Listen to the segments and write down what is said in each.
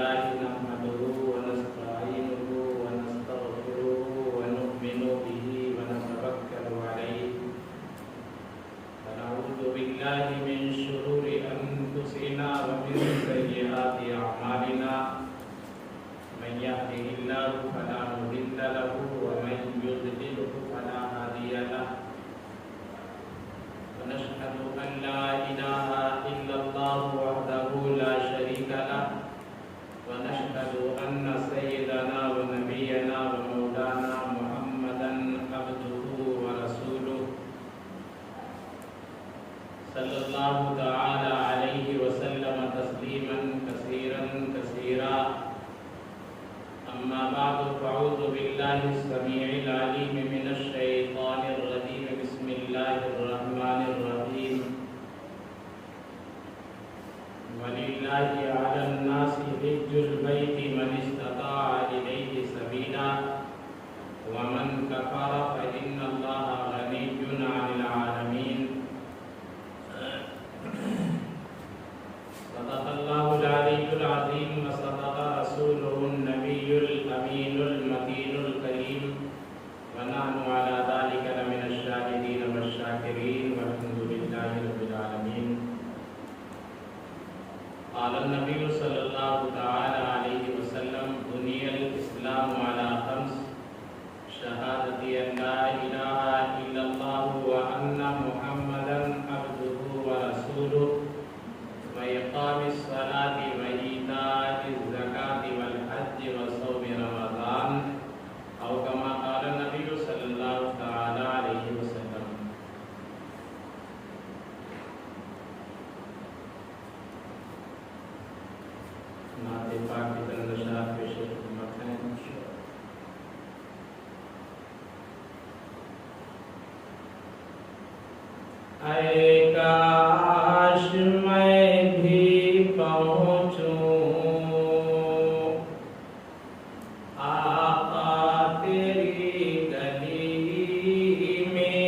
لله نحمده ونستعينه ونستغفره ونؤمن به ونتوكل عليه ونعوذ بالله من شرور أنفسنا ومن سيئات أعمالنا من يهده الله فلا مضل له ومن يضلله فلا هادي له ونشهد أن لا إله إلا الله وحده لا شريك له ونشهد أن سيدنا ونبينا ومولانا محمدا عبده ورسوله صلى الله تعالى عليه وسلم تسليما كثيرا كثيرا أما بعد فأعوذ بالله السميع العليم من الشيطان الرجيم بسم الله الرحمن الرحيم ولله على الناس حج البيت من استطاع إليه سبيلا ومن كفر فإن الله غني عن العالمين صدق الله العلي العظيم وصدق رسوله النبي الأمين المتين الكريم ونحن على ذلك لمن الشاهدين والشاكرين والحمد لله رب العالمين. قال النبي صلى الله تعالى عليه وسلم بني الإسلام على خمس شهادة أن لا إله إلا الله وأن محمدا عبده ورسوله وإقام الصلاة وإيتاء الزكاة والحج وصوم رمضان أو كما قال النبي صلى الله تعالى عليه وسلم. نعت پاک کی تنشاہ پیش خدمت ہے. اے کاش میں بھی پہنچوں آقا تیری گلی میں،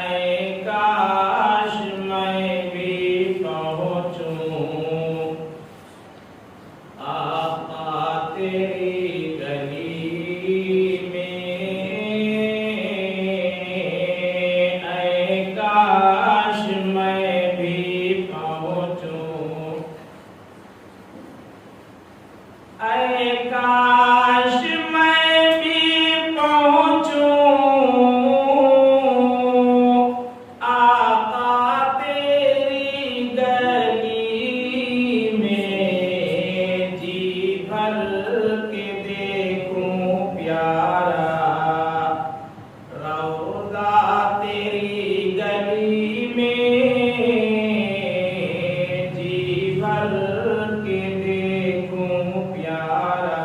اے کاش میں بھی پہنچوں آقا تیری گلی میں، کاش میں بھی پہنچوں، اے کاش میں بھی پہنچوں آقا تیری گلی میں، جی بھر کے دیکھوں پیارا روضہ تیری گلی میں، جی بھر کے دیکھوں پیارا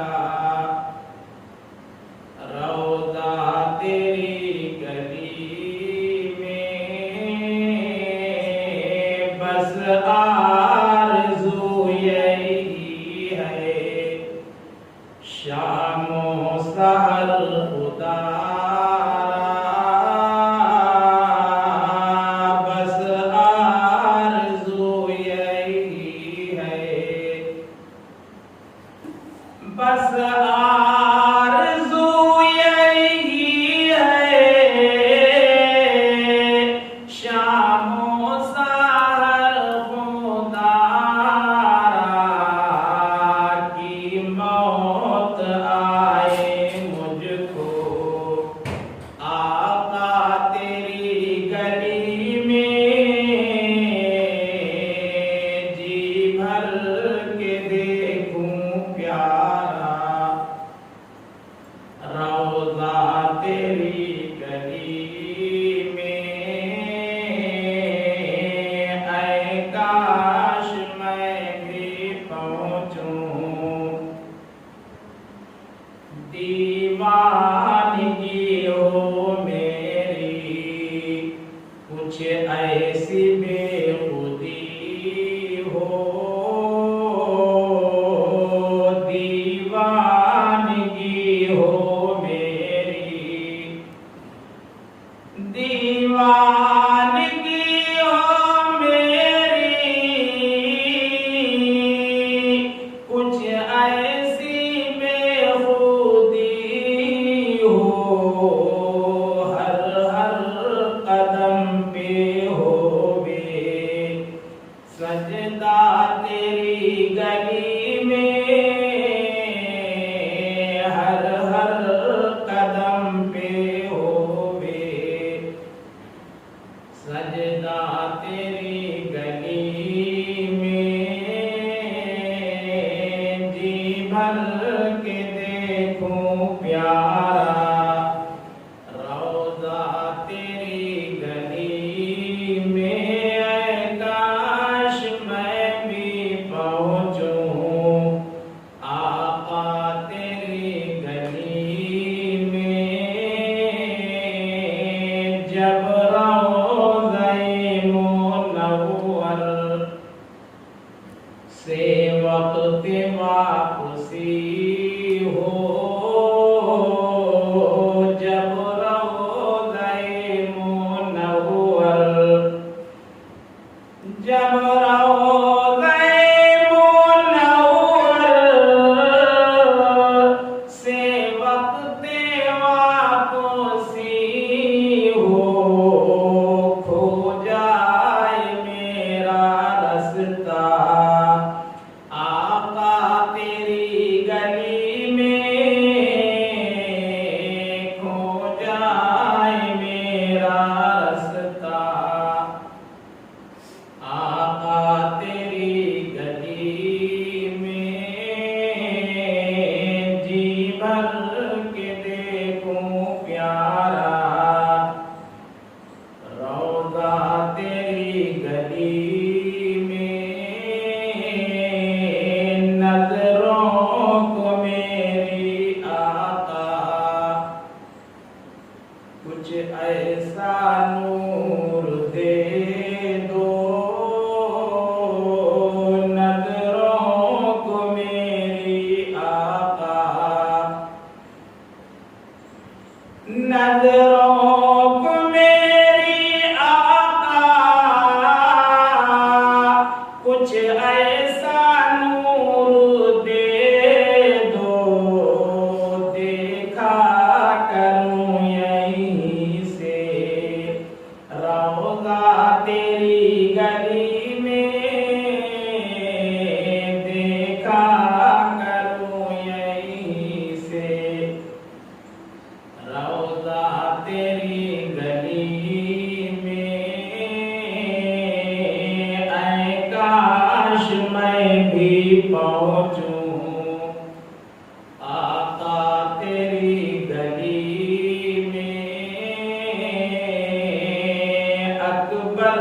روضہ تیری گلی میں، بس آرزو یہی ہے شام و سحر خدا، بس آرزو یہی ہے شام و سحر خدا، گلی میں ہر ہر قدم پہ ہووے سجدہ تیری گلی میں جی بھر کے دیکھوں پیارا روضہ تیری گلی میں اے کاش میں بھی پہنچوں آقا تیری گلی میں جب روضہ منور سے وقت واپسی ہو جب روضہ منور جب روضہ منور سے وقت واپسی ہو کھو جائے میرا رستہ آقا تیری گلی میں کھو جائے میرا رستہ آقا تیری گلی میں جی بھر کے دیکھوں پیارا روضہ تیری گلی میں نظروں کو میری آقا کچھ ایسا نور دے دو نظروں کو میری آقا نظروں کو میری آقا کچھ ایسا نور دے دو دیکھا کروں یہیں سے روضہ تیری گلی میں دیکھا کروں یہیں سے روضہ تیری گلی میں اے کاش میں بھی پہنچوں آقا تیری گلی میں اکبر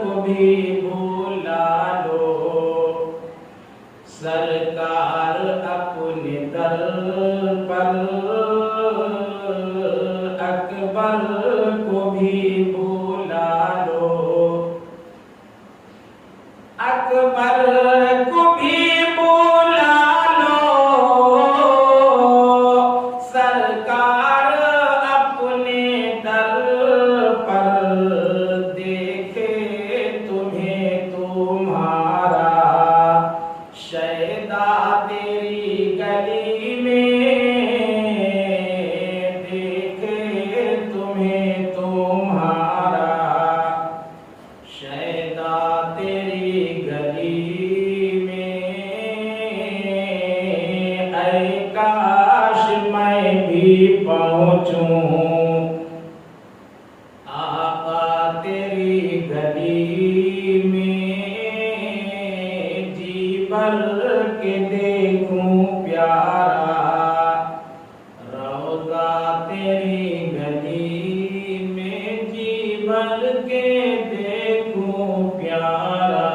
کو بھی بلا لو سرکار اپنے در پر اکبر کو بھی بلا لو اکبر کو بھی بلا لو سرکار اپنے در پر دیکھے تمہیں تمہارا شیدا تیری گلی میں دیکھے تمہیں تمہارا شیدا تیری گلی میں اے کاش میں بھی پہنچوں آقا تیری گلی میں جی بھر کے دیکھوں پیارا روضہ تیری گلی میں جی بھر کے دیکھوں پیارا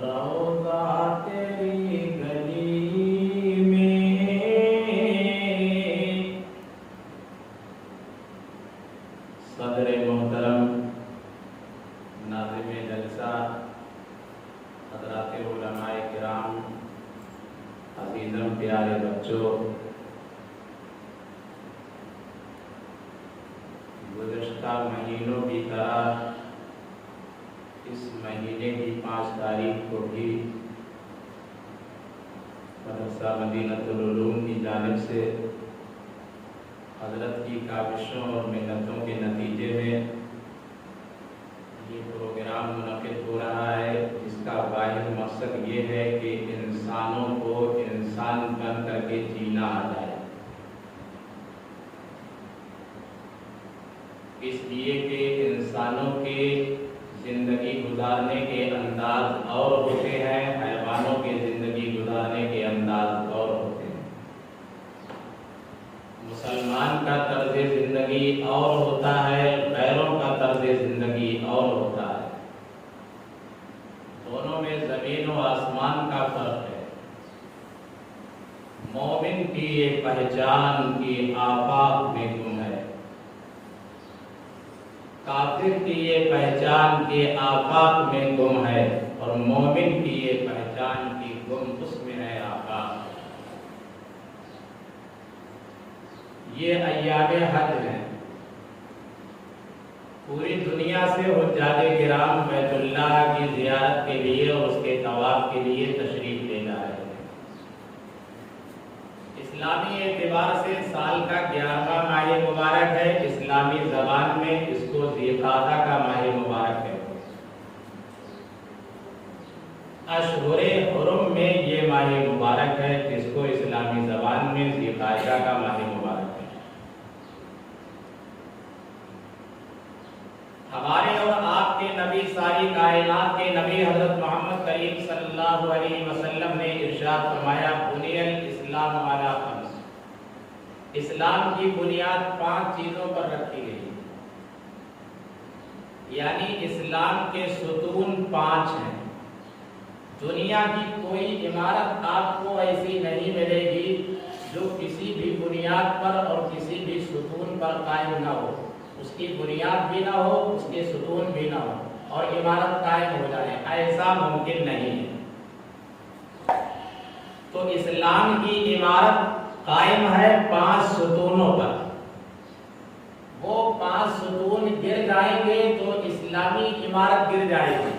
روضہ تیری گلی میں صدر محترم ناظم جلسہ حضرات علماء کرام عزیزم پیارے بچوں گزشتہ مہینوں کی طرح اس مہینے کی 5 تاریخ کو بھی مدرسہ مدینۃ العلوم کی جانب سے حضرت کی کاوشوں اور محنتوں کے نتیجے میں یہ پروگرام منعقد ہو رہا ہے، جس کا واحد مقصد یہ یہ ہے کہ انسانوں کو انسان بن کر کے جینا آ جائے، اس لیے کہ انسانوں کے زندگی گزارنے کے انداز اور ہوتے ہیں، حیوانوں کے زندگی گزارنے کے انداز اور ہوتے ہیں۔ مسلمان کا طرز زندگی اور ہوتا ہے، غیروں کا طرز زندگی اور ہوتا ہے، دونوں میں زمین و آسمان کا فرق ہے۔ مومن کی یہ پہچان کی آفاق میں گم ہے، کافر کی یہ پہچان کے آفاق میں گم ہے، اور مومن کی یہ پہچان کی گم اس میں ہے آفاق۔ یہ ایام حج ہیں، پوری دنیا سے حجاج کرام بیت اللہ کی زیارت کے لیے اور اس کے طواف کے لیے تشریف لے جا رہے ہیں۔ اسلامی اعتبار سے سال کا 11واں ماہ مبارک ہے، اسلامی زبان میں اس کو ذی القعدہ کا ماہ مبارک ہے۔ اشہر حرم میں یہ ماہ مبارک ہے جس کو اسلامی زبان میں ذی القعدہ کا ماہ مبارک ہے۔ ہمارے اور آپ کے نبی، ساری کائنات کے نبی حضرت محمد کریم صلی اللہ علیہ وسلم نے ارشاد فرمایا، بنی الاسلام علی خمس، اسلام کی بنیاد 5 چیزوں پر رکھی گئی، یعنی اسلام کے ستون 5 ہیں۔ دنیا کی کوئی عمارت آپ کو ایسی نہیں ملے گی جو کسی بھی بنیاد پر اور کسی بھی ستون پر قائم نہ ہو، اس کی بنیاد بھی نہ ہو، اس کے ستون بھی نہ ہو اور عمارت قائم ہو جائے، ایسا ممکن نہیں ہے۔ تو اسلام کی عمارت قائم ہے 5 ستونوں پر، وہ 5 ستون گر جائیں گے تو اسلامی عمارت گر جائے گی،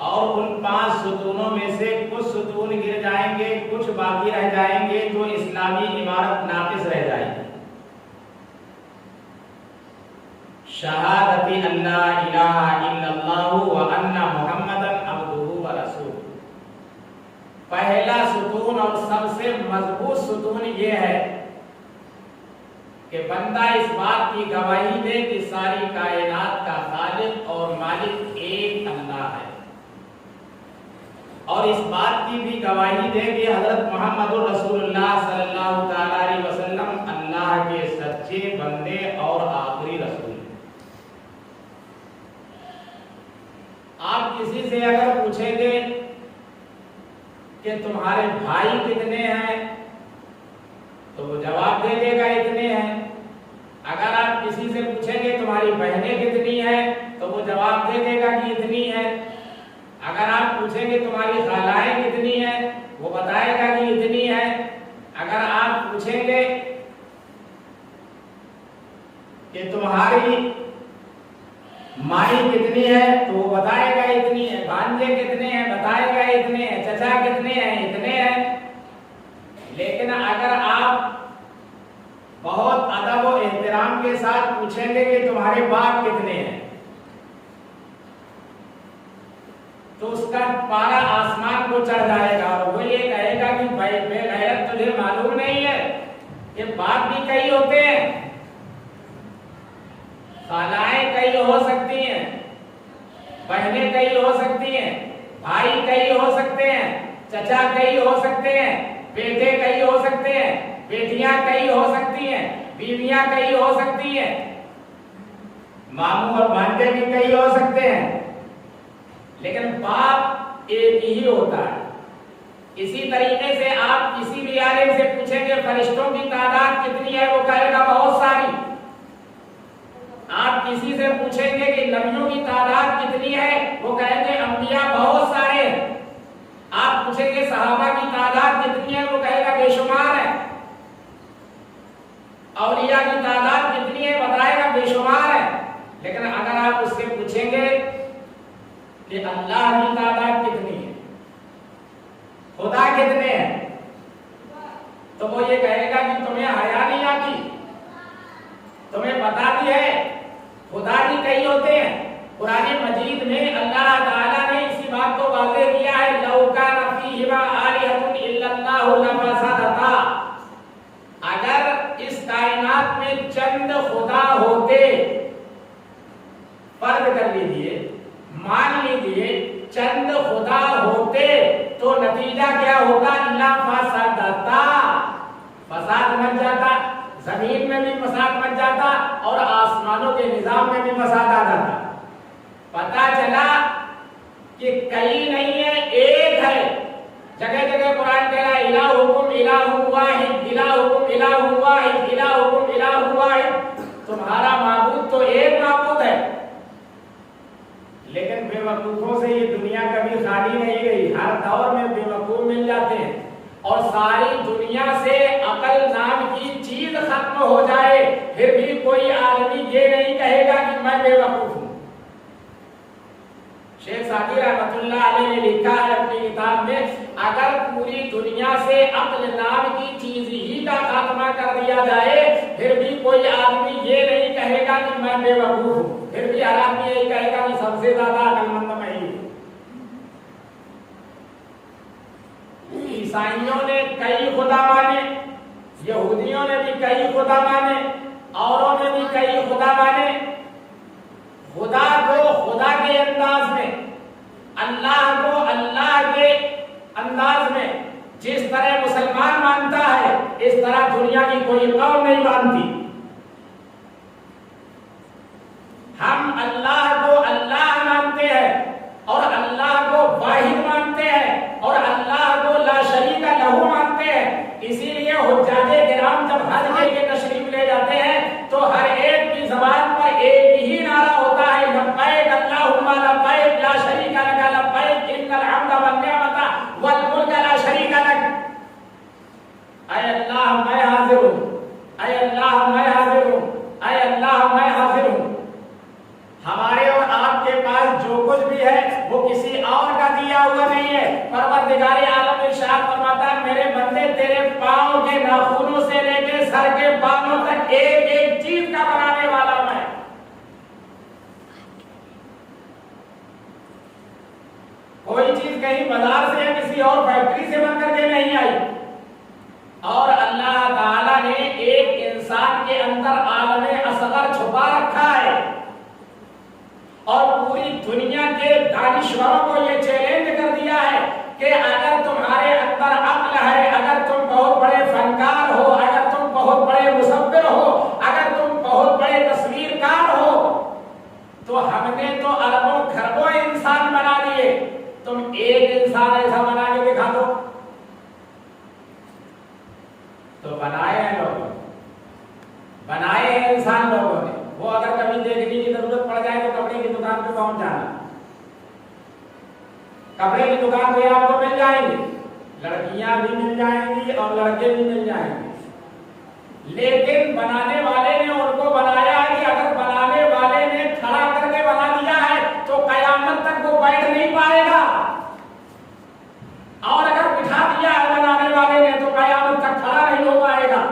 اور ان 5 ستونوں میں سے کچھ ستون گر جائیں گے، کچھ باقی رہ جائیں گے تو اسلامی عمارت ناقص رہ جائے گی۔ شہادت اللہ الہ الا اللہ وان محمدا عبدہ ورسولہ، پہلا ستون اور سب سے مضبوط ستون یہ ہے کہ بندہ اس بات کی گواہی دے کہ ساری کائنات کا خالق اور مالک ایک اللہ ہے، اور اس بات کی بھی گواہی دے کہ حضرت محمد رسول اللہ صلی اللہ تعالی علیہ وسلم اللہ کے سچے بندے اور آخری رسول۔ آپ کسی سے اگر پوچھیں گے کہ تمہارے بھائی کتنے ہیں تو وہ جواب دے دے گا اتنے ہیں۔ اگر آپ کسی سے پوچھیں گے تمہاری بہنیں کتنی ہیں تو وہ جواب دے دے گا کہ اتنی ہیں۔ اگر آپ پوچھیں گے تمہاری خالائیں کتنی ہیں وہ بتائے گا کہ اتنی ہیں۔ اگر آپ پوچھیں گے کہ تمہاری مائی کتنی ہے تو وہ بتائے گا اتنی ہے، بھانجے کتنے ہیں بتائے گا اتنے ہیں، چچا کتنے ہیں اتنے ہیں۔ لیکن اگر آپ بہت ادب و احترام کے ساتھ پوچھیں گے کہ تمہارے باپ کتنے ہیں تو اس کا پارا آسمان کو چڑھ جائے گا، اور وہ یہ کہے گا کہ بے غیرت تجھے معلوم نہیں ہے کہ باپ بھی کئی ہوتے ہیں، خالائیں کئی ہو سکتی ہیں، بہنیں کئی ہو سکتی ہیں، بھائی کئی ہو سکتے ہیں، چچا کئی ہو سکتے ہیں، بیٹے کئی ہو سکتے ہیں، بیٹیاں کئی ہو سکتی ہیں، بیویاں کئی ہو سکتی ہیں، ماموں اور بھانجے بھی کئی ہو سکتے ہیں، لیکن باپ ایک ہی ہوتا ہے۔ اسی طریقے سے آپ کسی بھی عالم سے پوچھیں گے فرشتوں کی تعداد کتنی ہے وہ کہے گا بہت ساری۔ آپ کسی سے پوچھیں گے کہ نبیوں کی تعداد کتنی ہے وہ کہیں گے انبیاء بہت سارے ہیں۔ آپ پوچھیں گے صحابہ کی تعداد کتنی ہے وہ کہے گا بے شمار ہے۔ اولیاء کی تعداد کتنی ہے بتائے گا بے شمار ہے۔ لیکن اگر آپ اس سے پوچھیں گے کہ اللہ کی تعداد کتنی ہے، خدا کتنے ہیں، تو وہ یہ کہے گا کہ تمہیں حیا نہیں آتی، تمہیں پتا بھی ہے خدا بھی کئی ہوتے ہیں۔ قرآن مجید میں اللہ تعالیٰ نے اسی بات کو واضح کیا ہے، لو اللہ لفسدتا، اگر اس کائنات میں چند خدا ہوتے، فرض کر لیجئے، مان لیجئے چند خدا ہوتے تو نتیجہ کیا ہوگا؟ لفسدتا، فساد مچ جاتا، زمین میں بھی فساد مچ جاتا اور آسمانوں کے نظام میں بھی فساد آ جاتا۔ پتہ چلا کہ کئی نہیں ہے، ایک ہے۔ جگہ جگہ قرآن کہہ رہا ہے الہکم الہ واحد، الہکم الہ واحد، الہکم الہ واحد، تمہارا معبود تو ایک معبود ہے۔ لیکن بے وقوفوں سے یہ دنیا کبھی خالی نہیں رہی، ہر دور میں بے وقوف مل جاتے ہیں، اور ساری دنیا سے عقل نام کی چیز ختم ہو جائے پھر بھی کوئی آدمی یہ نہیں کہے گا کہ میں بے وقوف ہوں۔ شیخ سعدی رحمۃ اللہ علیہ نے لکھا ہے اپنی کتاب میں، اگر پوری دنیا سے عقل نام کی چیز ہی کا خاتمہ کر دیا جائے پھر بھی کوئی آدمی یہ نہیں کہے گا کہ میں بے وقوف ہوں، پھر بھی ہر آدمی یہی کہے گا کہ سب سے زیادہ عقل مند میں ہی ہوں۔ عیسائیوں نے کئی خدا مانے، یہودیوں نے بھی کئی خدا مانے، اوروں نے بھی کئی خدا مانے۔ خدا کو خدا کے انداز میں، اللہ کو اللہ کے انداز میں، جس طرح مسلمان مانتا ہے اس طرح دنیا کی کوئی قوم نہیں مانتی۔ ہم اللہ کو اللہ مانتے ہیں اور اللہ کو واحد مانتے ہیں اور اللہ کو لا شریک لہ مانتے ہیں۔ اسی لیے حجاج کرام جب حج کے لیے تشریف لے جاتے ہیں تو ہر ایک کی زبان پر ایک ہی نعرہ ہوتا ہے، لبیک اللہم لبیک لا شریک لک لبیک ان الحمد والنعمت والملک لا شریک لک۔ اے اللہ میں حاضر ہوں، اے اللہ میں حاضر ہوں، اے اللہ میں حاضر ہوں۔ ہمارے اور آپ کے پاس جو کچھ بھی ہے وہ کسی اور کا دیا ہوا نہیں ہے۔ پروردگار عالم ارشاد فرماتا ہے میرے بندے تیرے پاؤں کے ناخنوں سے لے کے سر کے بالوں تک ایک ایک چیز کا بنانے والا میں۔ کوئی چیز کہیں بازار سے یا کسی اور فیکٹری سے بن کر کے نہیں آئی، اور اللہ تعالی نے ایک انسان کے اندر عالم اصغر چھپا رکھا ہے، اور پوری دنیا کے دانشوروں کو یہ چیلنج کر دیا ہے کہ اگر تمہارے اندر عقل ہے، اگر تم بہت بڑے فنکار ہو، اگر تم بہت بڑے مصور ہو، اگر تم بہت بڑے تصویر کار ہو، تو ہم نے تو اربوں خربوں انسان بنا دیے، تم ایک انسان ایسا بنا کے دکھا دو۔ تو بنائے ہیں لوگوں، بنائے ہیں انسان لوگوں نے۔ وہ اگر کبھی دیکھنے کی ضرورت پڑ جائے تو کپڑے کی دکان پہ پہنچ جانا، کپڑے کی دکان پہ آپ کو مل جائیں گے، لڑکیاں بھی مل جائیں گی اور لڑکے بھی مل جائیں گے۔ لیکن بنانے والے نے ان کو بنایا ہے کہ اگر بنانے والے نے کھڑا کر کے بنا دیا ہے تو قیامت تک وہ بیٹھ نہیں پائے گا، اور اگر بٹھا دیا ہے بنانے والے نے تو قیامت تک کھڑا نہیں ہو پائے گا۔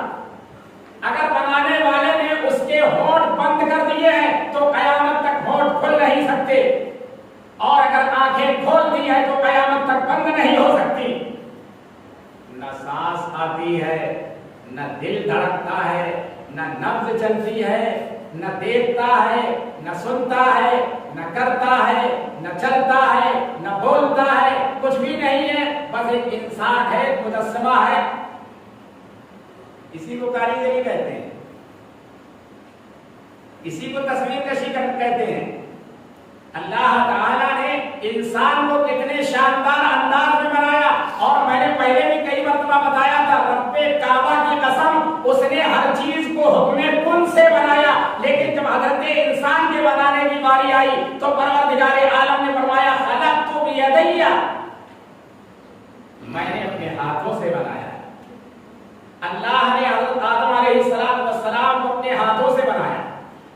اگر بنانے والے نے اس کے ہونٹ بند کر دیے ہیں تو قیامت تک ہونٹ کھل نہیں سکتے، اور اگر آنکھیں کھول دی ہے تو قیامت تک بند نہیں ہو سکتی۔ نہ سانس آتی ہے، نہ دل دھڑکتا ہے، نہ نبض چلتی ہے، نہ دیکھتا ہے، نہ سنتا ہے، نہ کرتا ہے، نہ چلتا ہے، نہ بولتا ہے، کچھ بھی نہیں ہے، بس ایک انسان ہے، مجسمہ ہے۔ اسی کو کاریگری کہتے ہیں، اسی کو تصویر کشی کہتے ہیں۔ اللہ تعالیٰ نے انسان کو کتنے شاندار انداز میں بنایا، اور میں نے پہلے بھی کئی مرتبہ بتایا تھا، رب کعبہ کی قسم اس نے ہر چیز کو حکم کن سے بنایا، لیکن جب حضرت انسان کے بنانے کی باری آئی تو پروردگار عالم نے فرمایا خلقت بیدی، میں نے اپنے ہاتھوں سے بنایا۔ اللہ نے حضرت آدم علیہ السلام کو اپنے ہاتھوں سے بنایا۔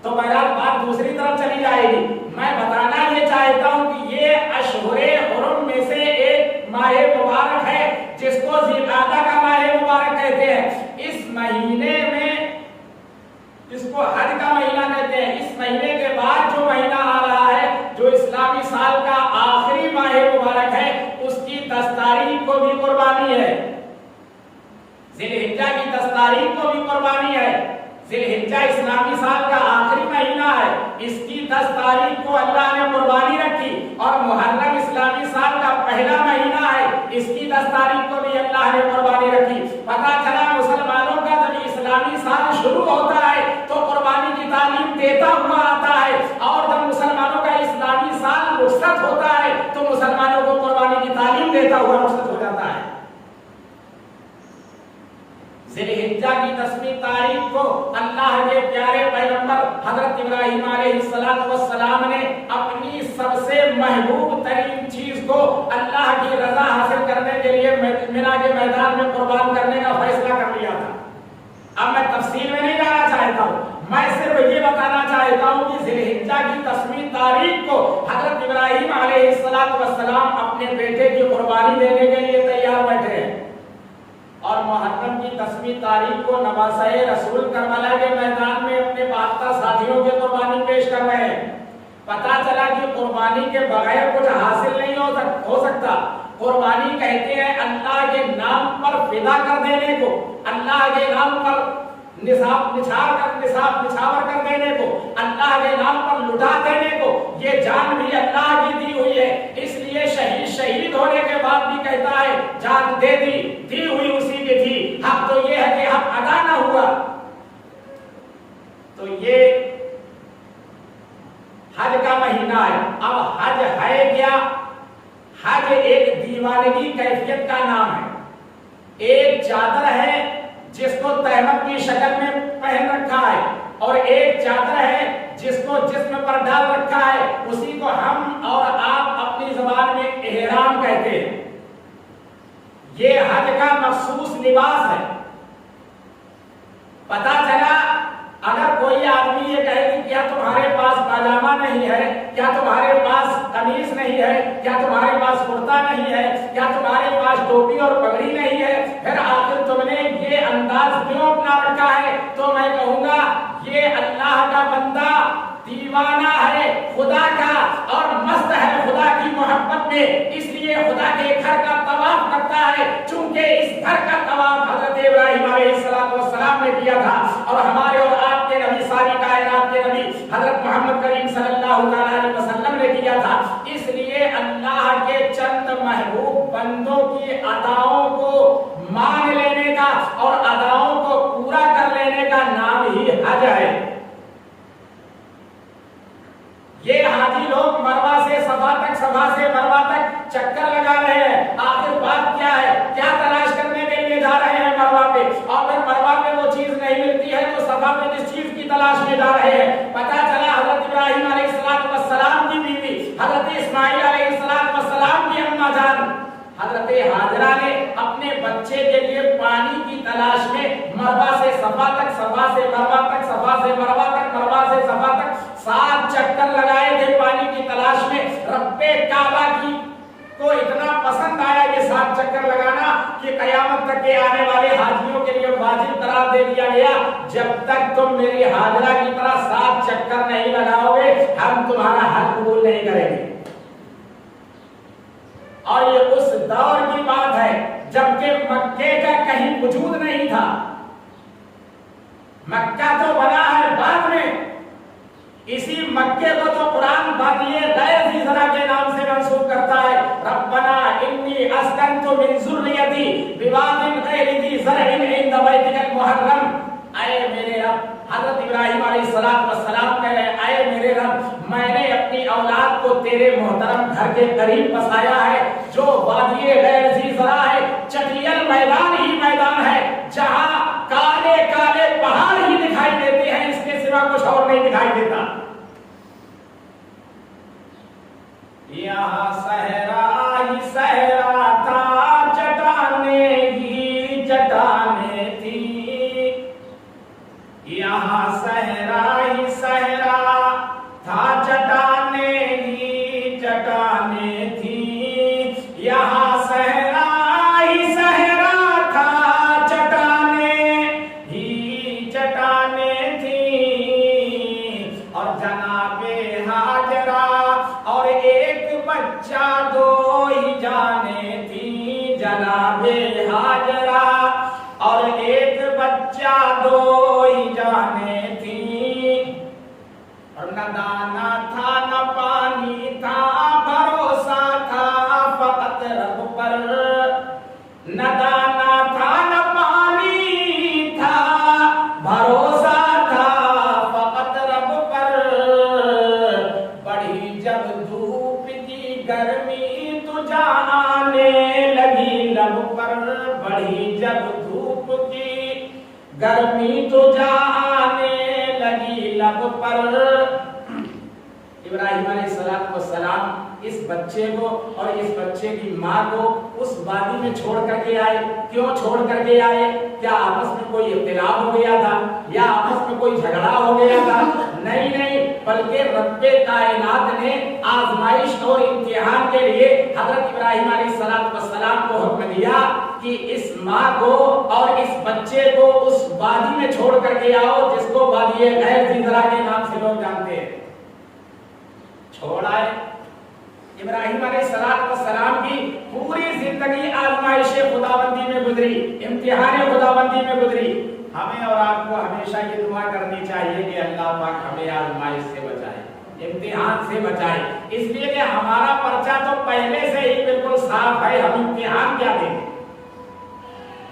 تو بہرحال بات دوسری طرف چلی جائے گی۔ میں بتانا یہ چاہتا ہوں کہ یہ اشہر حرم میں سے ایک ماہ مبارک ہے جس کو ذی القعدہ کا ماہ مبارک کہتے ہیں۔ اس مہینے میں اس کو حج کا مہینہ کہتے ہیں۔ اس مہینے کے بعد جو مہینہ آ رہا ہے جو اسلامی سال کا آخری ماہ مبارک ہے، اس کی 10 تاریخ کو بھی قربانی ہے۔ الحجہ کی 10 تاریخ کو بھی قربانی ہے۔ ذی الحجہ اسلامی سال کا آخری مہینہ ہے، اس کی 10 تاریخ کو اللہ نے قربانی رکھی، اور محرم اسلامی سال کا پہلا مہینہ ہے، اس کی 10 تاریخ کو بھی اللہ نے قربانی رکھی۔ پتہ چلا مسلمانوں کا جب اسلامی سال شروع ہوتا ہے تو قربانی کی تعلیم دیتا ہوا آتا ہے، اور جب مسلمانوں کا اسلامی سال رخصت ہوتا ہے تو مسلمانوں کو قربانی کی تعلیم دیتا ہوا رخصت ہو جاتا ہے۔ ذی الحجہ کی 10ویں تاریخ کو اللہ کے پیارے پیغمبر حضرت ابراہیم علیہ السلام نے اپنی سب سے محبوب ترین چیز کو اللہ کی رضا حاصل کرنے کے لیے مینا کے میدان میں قربان کرنے کا فیصلہ کر لیا تھا۔ اب میں تفصیل میں نہیں جانا چاہتا ہوں، میں صرف یہ بتانا چاہتا ہوں کہ ذی الحجہ کی 10ویں تاریخ کو حضرت ابراہیم علیہ السلام اپنے بیٹے کی قربانی دینے کے لیے تیار بیٹھے ہیں، اور محرم کی 10ویں تاریخ کو نواسہ رسول کربلا کے میدان میں اپنے 72 ساتھیوں کی قربانی پیش کر رہے ہیں۔ پتا چلا کہ قربانی کے بغیر کچھ حاصل نہیں ہو سکتا۔ قربانی کہتے ہیں اللہ کے نام پر فدا کر دینے کو، اللہ کے نام پر نچھاور کر دینے کو، اللہ کے نام پر لٹا دینے کو، یہ جان بھی اللہ کی دی ہوئی ہے۔ اس لیے شہید ہونے کے بعد بھی کہتا ہے جان دے دی ہوئی اسی کی تھی، حق تو یہ ہے کہ حق ادا نہ ہوا۔ تو یہ حج کا مہینہ ہے۔ اب حج ہے کیا؟ حج ایک دیوانگی کیفیت کا نام ہے۔ ایک چادر ہے جس کو تہمت کی شکل میں پہن رکھا ہے، اور ایک چادر ہے جس کو جسم پر ڈال رکھا ہے، اسی کو ہم اور آپ اپنی زبان میں احرام کہتے ہیں۔ یہ حج کا مخصوص لباس ہے۔ پتہ چلا اگر کوئی آدمی یہ کہے کہ کیا تمہارے پاس پاجامہ نہیں ہے، کیا تمہارے پاس قمیص نہیں ہے، کیا تمہارے پاس کرتا نہیں ہے، کیا تمہارے پاس ٹوپی اور پگڑی نہیں ہے، پھر آخر تم نے یہ انداز کیوں اپنا رکھا ہے، تو میں کہوں گا یہ اللہ کا بندہ دیوانہ ہے خدا کا، اور مست ہے خدا کی محبت میں، اس لیے خدا کے گھر کا طواف کرتا ہے، چونکہ اس گھر کا طواف حضرت ابراہیم علیہ السلام نے کیا تھا، اور ہمارے اور آپ کے نبی، ساری کائنات کے نبی حضرت محمد کریم صلی اللہ علیہ وسلم نے کیا تھا۔ اس لیے اللہ کے چند محبوب بندوں کی اداؤں کو مان لینے کا اور اداؤں کو پورا کر لینے کا نام ہی حج ہے۔ یہ حاجی لوگ مروا سے صفا تک، صفا سے مروا تک چکر لگا رہے ہیں، آخر بات کیا ہے؟ کیا تلاش کرنے کے لیے جا رہے ہیں مروا پہ، اور پھر مروا پہ وہ چیز نہیں ملتی ہے تو صفا پہ جس چیز کی تلاش میں جا رہے ہیں؟ پتہ چلا حضرت ابراہیم علیہ السلام کی بیوی، حضرت اسماعیل علیہ السلام کی اماں جان حضرت ہاجرہ نے اپنے بچے کے لیے پانی کی تلاش میں مروا سے صفا تک، صفا سے مروا تک، صفا سے مروا تک، مروا سے صفا تک 7 چکر لگائے تھے پانی کی تلاش میں۔ رب کعبہ کی کو اتنا پسند آیا یہ 7 چکر لگانا کہ قیامت تک کے آنے والے حاجیوں کے لیے واجب قرار دے دیا گیا، جب تک تم میری ہاجرہ کی طرح 7 چکر نہیں لگاؤ گے ہم تمہارا حج قبول نہیں کریں گے۔ اور یہ اس دور کی بات ہے جبکہ مکے کا کہیں وجود نہیں تھا، مکہ تو بنا ہے بعد میں، اسی مکے کو تو قرآن وادی غیر ذی زرع کے نام سے منسوب کرتا ہے۔ ربنا انی اسکنت من ذریتی بواد غیر ذی زرع عند بیتک المحرم، اے میرے رب، حضرت ابراہیم علیہ السلام کہہ رہے ہیں اے میرے رب، میں نے اپنی اولاد کو تیرے محترم گھر کے قریب بسایا ہے جو وادی غیر ذی زرع ہے، چٹیل میدان ہی میدان ہے جہاں کالے کالے پہاڑ ہی دکھائی دیتے ہیں، اس کے سوا کچھ اور نہیں دکھائی دیتا۔ یہاں صحرا ہی صحرا تھا، چٹانیں ہی چٹانیں تھی، یہاں صحرا ہی صحرا تھا، چٹانیں ہی چٹانیں تھی، یہاں صحرا ہی صحرا تھا، چٹانیں ہی چٹانیں تھی، اور جناب ہاجرہ اور ایک بچہ 2 ہی جانیں تھی، جناب ہاجرہ اور ایک بچہ دو ہی جانے تھی، اور نہ دانا تھا نہ پانی تھا، بھروسہ تھا فقط رب پر، نہ دانا تھا نہ پانی تھا، بھروسہ تھا فقط رب پر، بڑھی جب دھوپ کی گرمی تو جان آنے لگی لب پر، بڑھی جب دھوپ کی گرمی تو جان آنے لگی لب پر۔ ابراہیم علیہ السلام اس بچے کو اور اس بچے کی ماں کو اس وادی میں چھوڑ کر کے آئے۔ کیوں چھوڑ کر کے آئے؟ کیا آپس میں کوئی اختلاف ہو گیا تھا یا آپس میں کوئی جھگڑا ہو گیا تھا؟ نہیں، بلکہ رب کائنات نے آزمائش اور امتحان کے لیے حضرت ابراہیم علیہ السلام کو حکم دیا کہ اس ماں کو اور اس بچے کو اس وادی میں چھوڑ کر کے آؤ جس کو وادی غیر ذی ذرا کے نام سے لوگ جانتے ہیں۔ چھوڑ آئے۔ ابراہیم علیہ السلام کی پوری زندگی آزمائش خداوندی میں گزری، امتحان خداوندی میں گزری۔ ہمیں اور آپ کو ہمیشہ یہ دعا کرنی چاہیے کہ اللہ پاک ہمیں آزمائش سے بچائے، امتحان سے بچائے، اس لیے کہ ہمارا پرچہ تو پہلے سے ہی بالکل صاف ہے، ہم امتحان کیا دیں گے؟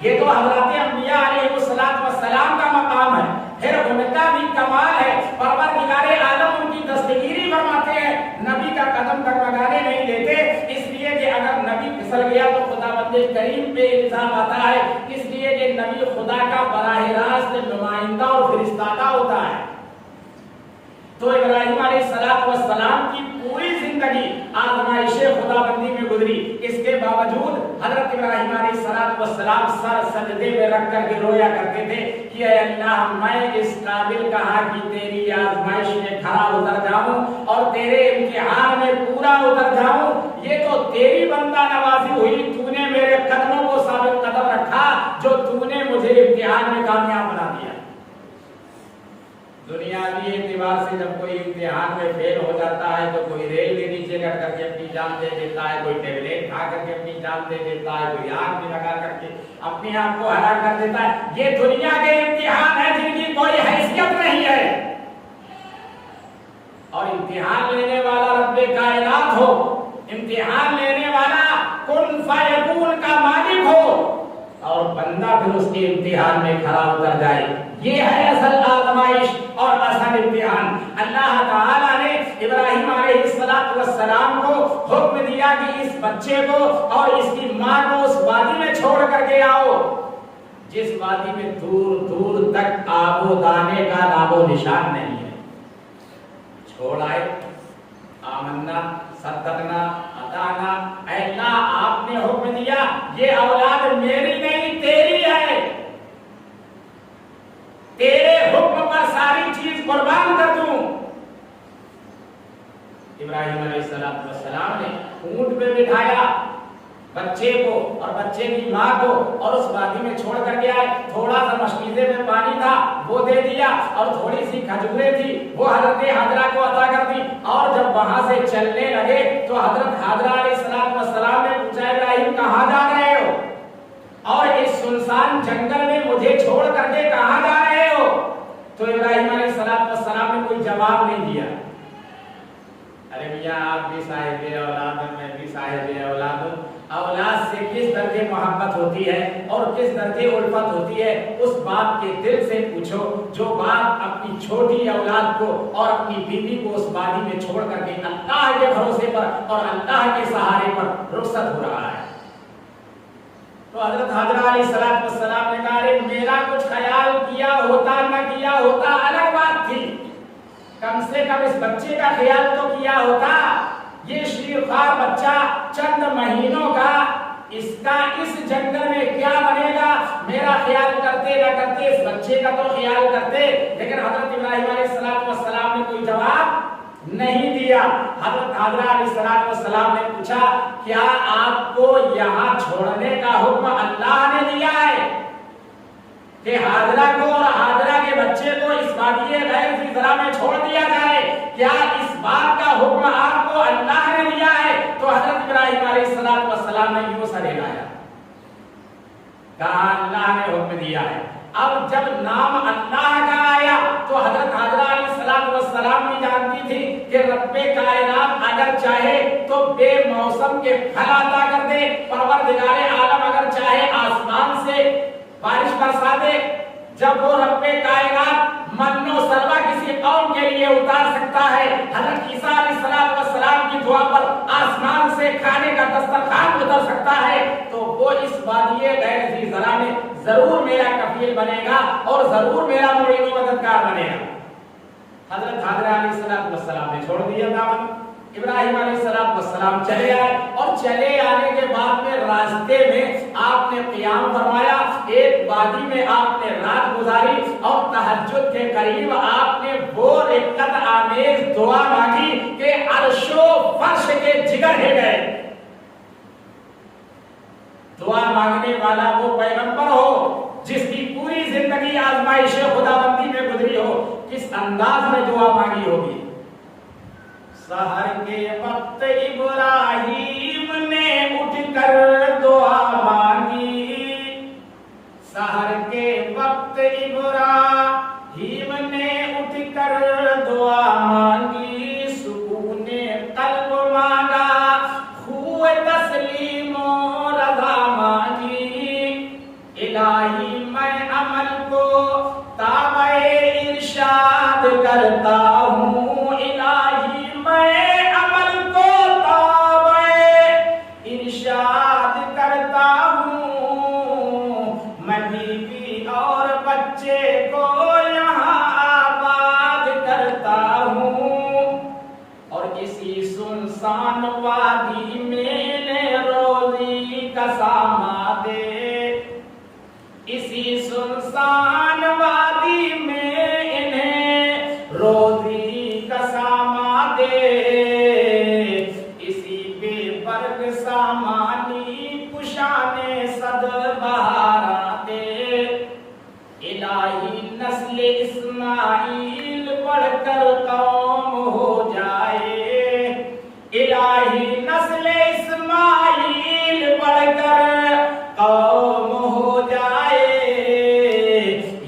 یہ تو حضرت انبیاء علیہ السلام کا مقام ہے، پھر ان کا بھی کمال ہے۔ پروردگار عالم ان کی دستگیری فرماتے ہیں، نبی کا قدم ڈگمگانے نہیں دیتے، اس لیے کہ اگر نبی پھسل گیا تو خداوند کریم پہ الزام آتا ہے، اس لیے کہ نبی خدا کا براہ راست نمائندہ اور فرستادہ ہوتا ہے۔ تو ابراہیم علیہ السلام کی پوری زندگی آزمائش خداوندی میں گزری، اس کے باوجود حضرت ابراہیم علیہ السلام سر سجدے میں رکھ کر کے رویا کرتے تھے کہ اے اللہ، میں اس قابل کہاں کہ تیری آزمائش میں کھڑا اتر جاؤں اور تیرے امتحان میں پورا اتر جاؤں، یہ تو تیری بندہ نوازی ہوئی، تو نے میرے قدموں کو ثابت قدم رکھا، جو تو نے مجھے امتحان میں کامیاب بنا دیا۔ دنیاوی اعتبار سے جب کوئی امتحان میں فیل ہو جاتا ہے تو کوئی ریل کے نیچے کر کے اپنی جان دے دیتا ہے، کوئی ٹیبلیٹ کھا کر کے اپنی جان دے دیتا ہے، کوئی آگ میں لگا کر کے اپنے آپ کو ہلاک کر دیتا ہے۔ یہ دنیا کے امتحان ہیں جن کی کوئی حیثیت نہیں ہے، اور امتحان لینے والا رب کائنات ہو، امتحان لینے والا کن فیکون کا مالک ہو، اور بندہ پھر اس کے امتحان میں کھڑا اتر جائے، یہ ہے اصل آزمائش اور اصل امتحان۔ اللہ تعالیٰ نے ابراہیم علیہ السلام کو حکم دیا کہ اس بچے کو اور اس کی ماں کو اس وادی میں چھوڑ کر کے آؤ، جس وادی میں دور دور تک آب و دانے کا نام و نشان نہیں ہے۔ چھوڑ آئے، آمنا صدقنا اطعنا، اے اللہ آپ نے حکم دیا یہ اولاد میری نہیں تیری ہے، تیرے حکم پر ساری چیز قربان کر دوں۔ ابراہیم علیہ السلام نے اونٹ پہ بٹھایا بچے کو اور بچے کی ماں کو اور اس وادی میں چھوڑ کر کے آئے۔ تھوڑا سا مشکیزے میں پانی تھا وہ دے دیا، اور تھوڑی سی کھجوریں تھی وہ حضرت حاجرہ کو عطا کر دی، اور جب وہاں سے چلنے لگے تو حضرت حاجرہ علیہ السلام نے پوچھا ابراہیم کہاں جا رہے ہو، اور اس سنسان جنگل میں مجھے چھوڑ کر کے کہاں جا رہے ہو؟ تو ابراہیم علیہ السلام نے کوئی جواب نہیں دیا۔ ارے میاں آپ بھی صاحب اولاد ہیں، میں بھی صاحب اولاد ہوں، اولاد سے کس درجے محبت ہوتی ہے اور کس درجے الفت ہوتی ہے اس باپ کے دل سے پوچھو جو باپ اپنی چھوٹی اولاد کو اور اپنی بیوی کو اس وادی میں چھوڑ کر کے اللہ کے بھروسے پر اور اللہ کے سہارے پر رخصت ہو رہا ہے۔ تو حضرت حاجرہ علیہ السلام نے کہا میرا کچھ خیال کیا ہوتا نہ کیا ہوتا الگ بات تھی، کم سے کم اس بچے کا خیال تو کیا ہوتا، یہ شیرخوار بچہ چند مہینوں کا، اس کا اس جنگل میں کیا بنے گا، میرا خیال کرتے نہ کرتے اس بچے کا تو خیال کرتے۔ لیکن حضرت ابراہیم علیہ السلام نے کوئی جواب نہیں دیا۔ حضرت حاجرہ علیہ السلام نے پوچھا کیا آپ کو یہاں چھوڑنے کا حکم اللہ نے دیا ہے کہ حاجرہ کو اور حاجرہ کے بچے کو اس وادی غیر ذی ذرا میں چھوڑ دیا جائے؟ کیا اس بات کا حکم آپ کو اللہ نے دیا ہے؟ تو حضرت ابراہیم علیہ السلام نے یوں سر ہلایا، کہا اللہ نے حکم دیا ہے۔ اب جب نام اللہ کا آیا تو حضرت حاجرہ علیہ السلام بھی جانتی تھی کہ رب کائنات اگر چاہے تو بے موسم کے پھل عطا کر دے، پروردگار عالم اگر چاہے آسمان سے بارش برسا دے۔ جب وہ رب کائنات من و سلوہ کسی قوم کے لیے اتار سکتا ہے، حضرت عیسیٰ علیہ السلام کی دعا پر آسمان سے کھانے کا دسترخوان اتر سکتا ہے، تو وہ اس وادی غیر ذی زرع میں ضرور میرا کفیل بنے گا اور ضرور میرا معین و مددگار بنے گا۔ حضرت حاجرہ علیہ السلام نے چھوڑ دیا دعوت، ابراہیم علیہ السلام چلے آئے، اور چلے آنے کے بعد میں راستے میں آپ نے قیام فرمایا، ایک وادی میں آپ نے رات گزاری، اور تہجد کے قریب آپ نے وہ رقت آمیز دعا مانگی کہ عرش و فرش کے جگر ہل گئے۔ دعا مانگنے والا وہ پیغمبر ہو جس کی پوری زندگی آزمائش خداوندی میں گزری ہو، کس انداز میں دعا مانگی ہوگی۔ سحر کے وقت ابراہیم نے اٹھ کر دعا مانگی، سحر کے وقت ابراہیم نے اٹھ کر دعا مانگی، سکون قلب مانگا، خوئے تسلیم و رضا مانگی، الہی میں عمل کو تابع ارشاد کرتا ہوں، الہی میں عمل کو تابع ارشاد کرتا ہوں، میں بیوی اور بچے کو یہاں آباد کرتا ہوں، اور اسی سنسان وادی میں روزی کا سامان دے، اسی سنسان وادی میں انہیں روزی کا سامان دے، اسی بے برگ سامانی کشانے صد بہارا دے، الہی نسل اسماعیل بڑھ کر قوم ہو جائے، الہی نسل اسماعیل بڑھ کر قوم ہو جائے،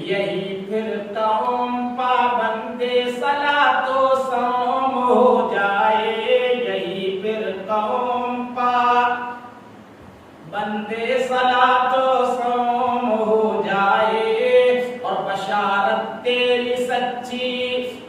یہی پھر قوم پابند صلاۃ و صوم ہو جائے، یہی پھر قوم پابند صلاۃ و صوم ہو جائے، اور بشارت تیری سچی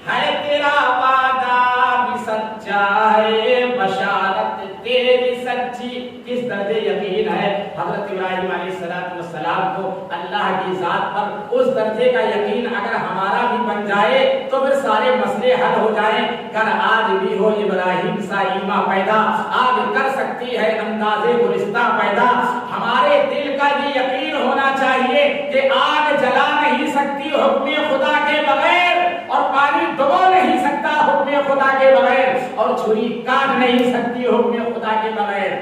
ہے، تیرا وعدہ بھی سچا ہے، بشارت تیری سچی۔ کس درجے یقین ہے حضرت ابراہیم علیہ السلام کو اللہ کی ذات پر، اس درجے کا یقین اگر ہمارا بھی بن جائے تو پھر سارے مسئلے حل ہو جائیں۔ کر آج بھی ہو ابراہیم سا ایما پیدا، آج کر سکتی ہے انداز گلستہ پیدا۔ ہمارے دل کا یہ یقین ہونا چاہیے کہ آگ جلا نہیں سکتی حکم خدا کے بغیر، اور پانی ڈبو نہیں سکتا حکم خدا کے بغیر، اور چھری کاٹ نہیں سکتی حکم خدا کے بغیر،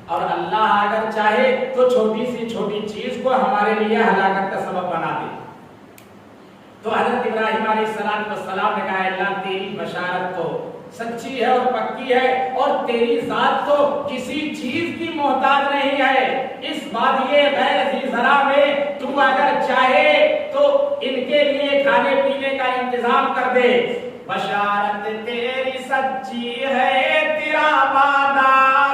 اور اللہ اگر چاہے تو چھوٹی سی چھوٹی چیز کو ہمارے لیے ہلاکت کا سبب بنا دے۔ تو حضرت ابراہیم علیہ السلام نے کہا اللہ تیری بشارت تو سچی ہے اور پکی ہے، اور تیری ذات تو کسی چیز کی محتاج نہیں ہے، اس وادی غیر ذی زرع میں تو اگر چاہے تو ان کے لیے کھانے پینے کا انتظام کر دے۔ بشارت تیری سچی ہے، تیرا وعدہ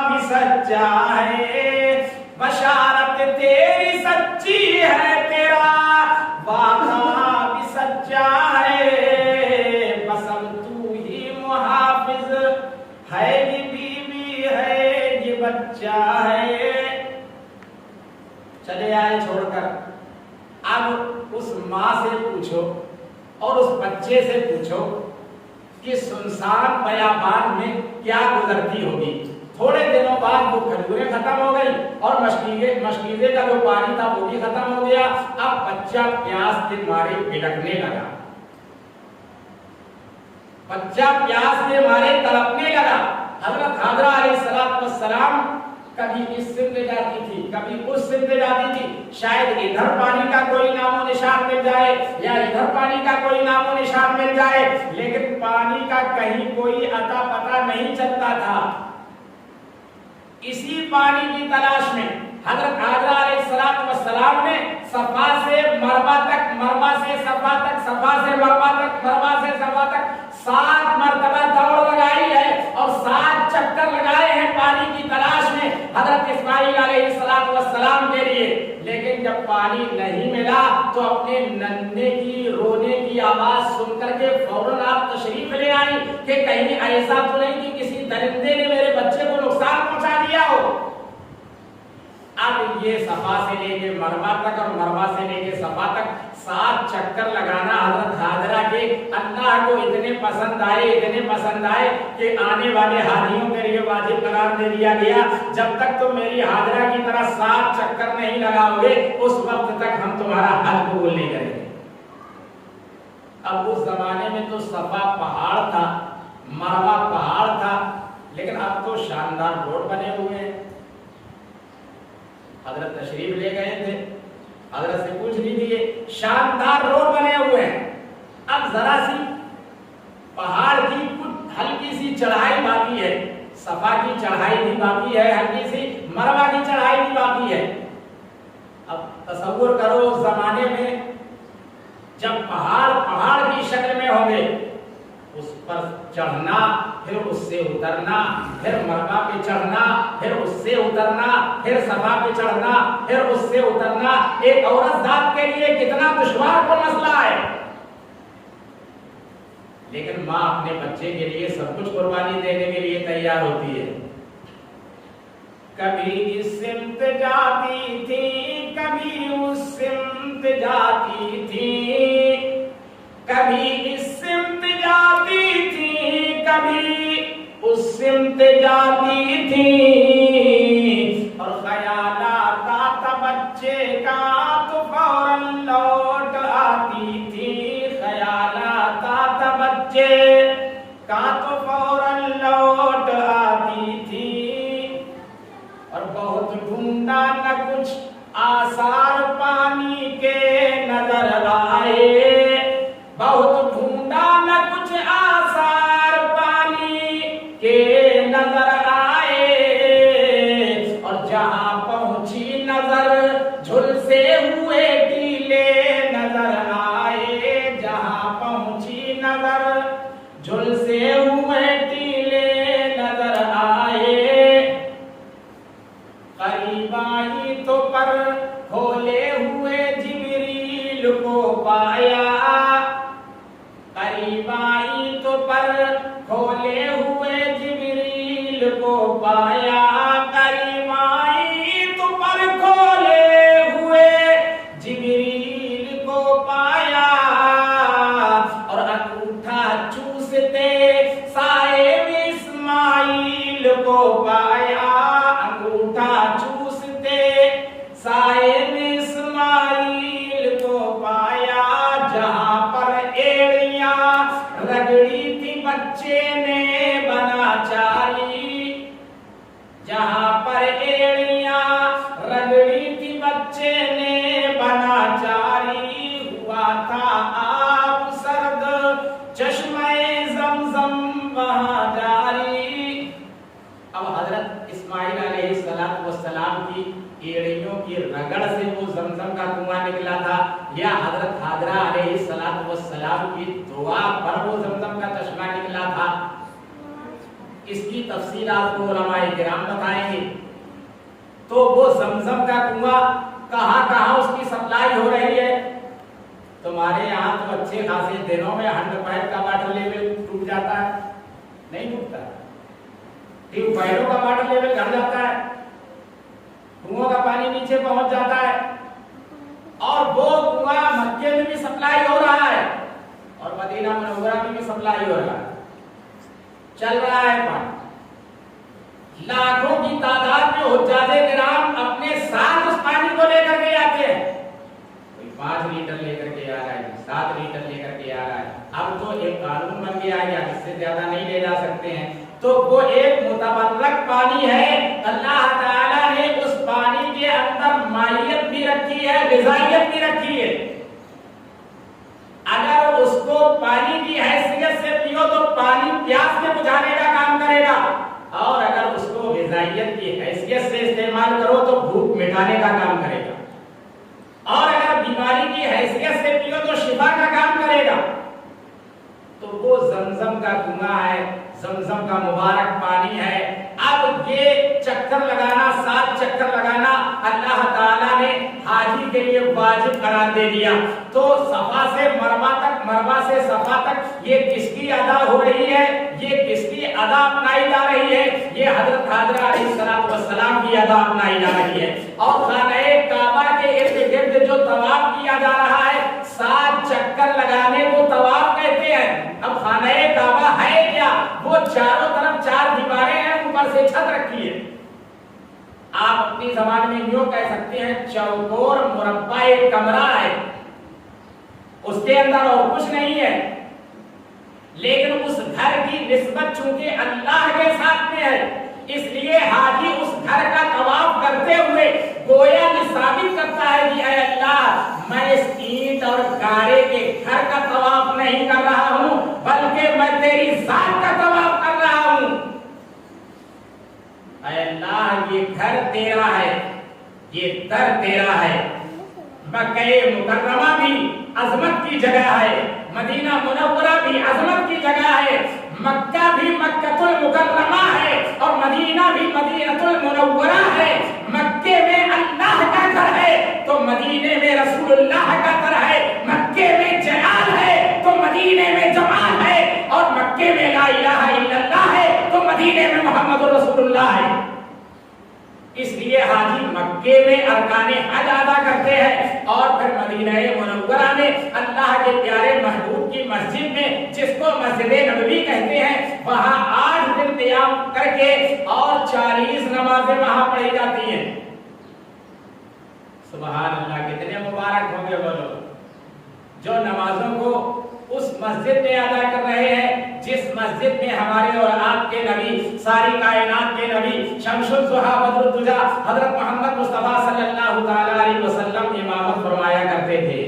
بھی سچا ہے، بشارت تیری سچی ہے، تیرا وعدہ بھی سچا ہے، بس اب تو ہی محافظ ہے، یہ بیوی ہے، یہ بچہ ہے۔ چلے آئے چھوڑ کر، اب اس ماں سے پوچھو اور اس بچے سے پوچھو کہ سنسان بیابان میں کیا گزرتی ہوگی۔ تھوڑے دنوں بعد وہ کھجوریں ختم ہو گئی اور مشکیزے کا جو پانی تھا وہ بھی ختم ہو گیا۔ اب بچہ پیاس کے مارے بھٹکنے لگا، بچہ پیاس کے مارے تڑپنے لگا۔ حضرت حاجرہ علیہ السلام کبھی اس سمت جاتی تھی، کبھی اس سمت جاتی تھی، شاید ادھر پانی کا کوئی نام و نشان مل جائے یا ادھر پانی کا کوئی نام و نشان مل جائے، لیکن پانی کا کہیں کوئی اتا پتا نہیں چلتا تھا۔ اسی پانی کی تلاش میں حضرت حاجرہ علیہ السلام نے صفا سے مروا تک، مروا سے صفا تک، صفا سے مروا تک، مروا سے صفا تک 7 مرتبہ دوڑ لگائی ہے اور 7 چکر لگائے ہیں پانی کی تلاش میں حضرت اسماعیل علیہ السلام کے لیے، لیکن جب پانی نہیں ملا تو اپنے ننھے کی رونے کی آواز سن کر کے فوراً آپ تشریف لے آئی کہ کہیں ایسا تو نہیں کہ کسی درندے نے میرے بچے کو نقصان پہنچا دیا ہو۔ اب یہ صفا سے لے کے مروا تک اور مروا سے لے کے صفا تک 7 چکر لگانا حضرت حاجرہ کے اللہ کو اتنے پسند آئے، اتنے پسند آئے کہ آنے والے حاجیوں کے لیے واجب قرار دے دیا گیا، جب تک تم میری حاجرہ کی طرح 7 چکر نہیں لگاؤ گے اس وقت تک ہم تمہارا حج قبول نہیں کریں گے۔ اب اس زمانے میں تو صفا پہاڑ تھا، مروا پہاڑ تھا، لیکن اب تو شاندار روڈ بنے ہوئے ہیں۔ حضرت تشریف لے گئے تھے، حضرت سے پوچھ لیجیے، شاندار روڈ بنے ہوئے ہیں، اب ذرا سی پہاڑ کی کچھ ہلکی سی چڑھائی باقی ہے، صفا کی چڑھائی بھی باقی ہے، ہلکی سی مروا کی چڑھائی بھی باقی ہے۔ اب تصور کرو اس زمانے میں جب پہاڑ کی شکل میں ہوں گے، اس پر چڑھنا، پھر اس سے اترنا، پھر مروا پہ چڑھنا، پھر اس سے اترنا، پھر صفا پہ چڑھنا، پھر اس سے اترنا، ایک عورت ذات کے لیے کتنا دشوار کا مسئلہ ہے، لیکن ماں اپنے بچے کے لیے سب کچھ قربانی دینے کے لیے تیار ہوتی ہے۔ کبھی اس سمت جاتی تھی، کبھی اس سمت جاتی تھی، کبھی اس سمت جاتی تھی، کبھی اس سمت جاتی تھی، اور خیالات آتا بچے کا تو فوراً لوٹ آتی تھی، خیالات آتا بچے کا تو فوراً لوٹ آتی تھی، اور بہت ڈھونڈا نہ کچھ آثار پانی کے نظر آئے، بہت ڈھونڈا نہ کچھ آثار پانی کے نظر آئے، اور جہاں پہنچی نظر جھلسے ہوئے ٹیلے نظر آئے، جہاں پہنچی نظر جھلسے ہوئے ٹیلے نظر آئے، قریب آئی تو پر کھولے ہوئے جبریل کو پایا، قریب آئی تو پر کھولے ہوئے جبریل کو پایا، قریب آئی تو پر کھولے ہوئے جبریل کو پایا، اور انگوٹھا چوستے سائے میں اسماعیل کو پایا، انگوٹھا چوستے سائے میں اسماعیل کو پایا، جہاں پر ایڑیاں رگڑی تھی بچے نے بنا چاری، جہاں پر ایڑیاں رگڑی تھی بچے نے بنا چاری، ہوا تھا آب سرد چشمہ زمزم وہاں جاری۔ اب حضرت اسماعیل علیہ السلام کی ایڑیوں کی رگڑ سے وہ زمزم کا کنواں نکلا تھا، یا حضرت حاجرہ علیہ السلام کی دعا پر وہ زمزم کا چشمہ نکلا تھا، اس کی تفصیلات کو علماء کرام بتائیں گے۔ تو وہ زمزم کا کنواں کہاں کہاں اس کی سپلائی ہو رہی ہے؟ تمہارے یہاں تو اچھے خاصے دنوں میں ہینڈ پائپ کا واٹر لیول ٹوٹ جاتا ہے، نہیں ٹوٹتا، ٹیوب ویلوں کا واٹر لیول گھٹ جاتا ہے، کنووں کا پانی نیچے پہنچ جاتا ہے، اور وہ کنواں مکے میں بھی سپلائی ہو رہا ہے اور مدینہ منورہ میں بھی سپلائی ہو رہا ہے، چل رہا ہے پانی، لاکھوں کی تعداد میں حجاج کرام اپنے ساتھ اس پانی کو لے کر کے آتے ہیں، کوئی 5 لیٹر لے کر کے آ رہا ہے، 7 لیٹر لے کر کے آ رہا ہے، اب تو ایک قانون بن گیا ہے اس سے زیادہ نہیں لے جا سکتے ہیں، تو وہ ایک متبرک پانی ہے، اللہ تعالیٰ نے اس پانی کے اندر مائیت بھی رکھی ہے، غذائیت بھی رکھی ہے، اگر اس کو پانی کی حیثیت سے پیو تو پانی پیاس میں بجھانے کا کام کرے گا، اور اگر اس کو غذائیت غذائیت کی حیثیت سے استعمال کرو تو بھوک مٹانے کا کام کرے گا، اور اگر بیماری کی حیثیت سے پیو تو شفا کا کام کرے گا۔ تو وہ زمزم کا کنواں ہے، زمزم کا مبارک پانی ہے۔ اب یہ چکر لگانا، 7 چکر لگانا اللہ تعالیٰ نے حاجی کے لیے واجب قرار دے دیا۔ تو صفا سے مروا تک، مروا سے صفا تک یہ کس کی ادا ہو رہی ہے؟ یہ کس کی ادا اپنائی جا رہی ہے؟ یہ حضرت حاضرہ علیہ السلام کی ادا اپنائی جا رہی ہے۔ اور خانہ کعبہ کے ارد گرد جو طواف کیا جا رہا ہے، 7 چکر لگانے کو طواف کہتے ہیں۔ اب خانہ کعبہ ہے کیا؟ وہ چاروں طرف 4 دیواریں ہیں، اوپر سے چھت رکھی ہے۔ آپ اپنی زبان میں یوں کہہ سکتے ہیں چوکور مربع ایک کمرہ ہے، اس کے اندر اور کچھ نہیں ہے، لیکن اس گھر کی نسبت چونکہ اللہ کے ساتھ میں ہے، اس لیے حاجی اس گھر کا طواف کرتے ہوئے گویا یہ ثابت کرتا ہے کہ اے اللہ، میں اس اینٹ اور گارے کے گھر کا طواف نہیں کر رہا ہوں، بلکہ میں تیری ذات کا طواف کر رہا ہوں۔ اے اللہ، یہ گھر تیرا ہے، یہ در تیرا ہے۔ مکہ مکرمہ بھی عظمت کی جگہ ہے، مدینہ منورہ بھی عظمت کی جگہ ہے، مکہ بھی مکہ المکرمہ ہے اور مدینہ بھی مدینہ المنورہ ہے۔ مکے میں اللہ کا گھر ہے تو مدینے میں رسول اللہ کا گھر ہے، مکے میں جلال ہے تو مدینے میں جمال ہے، اور مکے میں لا الہ الا اللہ ہے تو مدینے میں محمد رسول اللہ ہے۔ اس لیے حاجی مکے میں ارکان حج ادا کرتے ہیں، اور پھر مدینہ منورہ میں اللہ کے پیارے محبوب کی مسجد میں، جس کو مسجد نبوی کہتے ہیں، وہاں 8 دن قیام کر کے اور 40 نمازیں وہاں پڑھی جاتی ہیں۔ سبحان اللہ، کتنے مبارک ہوں گے وہ لوگ جو نمازوں کو اس مسجد میں ادا کر رہے ہیں جس مسجد میں ہمارے اور آپ کے نبی، ساری کائنات کے نبی، شمس الضحیٰ بدر الدجا حضرت محمد مصطفیٰ صلی اللہ تعالی علیہ وسلم امامت فرمایا کرتے تھے۔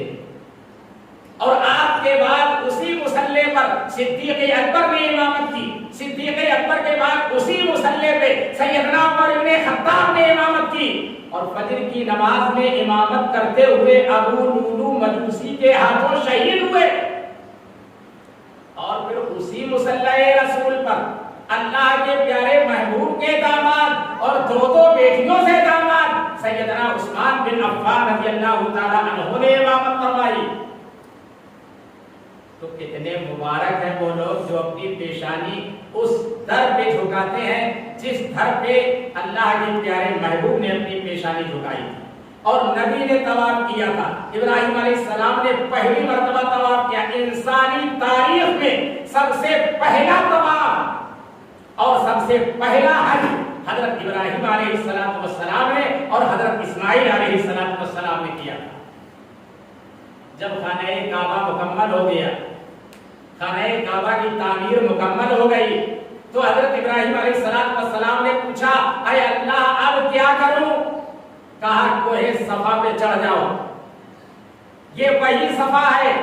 اور آپ کے بعد اسی مصلی پر صدیق اکبر نے امامت کی، صدیق اکبر کے بعد اسی مصلی پہ سیدنا عمر بن خطاب نے امامت کی، اور فجر کی نماز میں امامت کرتے ہوئے ابو لولو مجوسی کے ہاتھوں شہید ہوئے۔ اور پھر اسی مصلی رسول پر اللہ کے پیارے محبوب کے داماد اور 2 بیٹیوں سے داماد سیدنا عثمان بن عفان رضی اللہ تعالیٰ عنہ نے امامت فرمائی۔ تو کتنے مبارک ہیں وہ لوگ جو اپنی پیشانی اس در پہ جھکاتے ہیں جس در پہ اللہ کے پیارے محبوب نے اپنی پیشانی جھکائی تھی۔ اور نبی نے طواف کیا تھا، ابراہیم علیہ السلام نے پہلی مرتبہ طواف کیا، انسانی تاریخ میں سب سے پہلا طواف اور سب سے پہلا حج حضرت ابراہیم علیہ السلام نے اور حضرت اسماعیل علیہ السلام نے کیا تھا۔ جب خانہ کعبہ مکمل ہو گیا، خانہ کعبہ کی تعمیر مکمل ہو گئی، تو حضرت ابراہیم علیہ السلام نے پوچھا اے اللہ اب کیا کروں؟ کہا کوہ صفا پہ چڑھ جاؤ، یہ وہی صفا ہے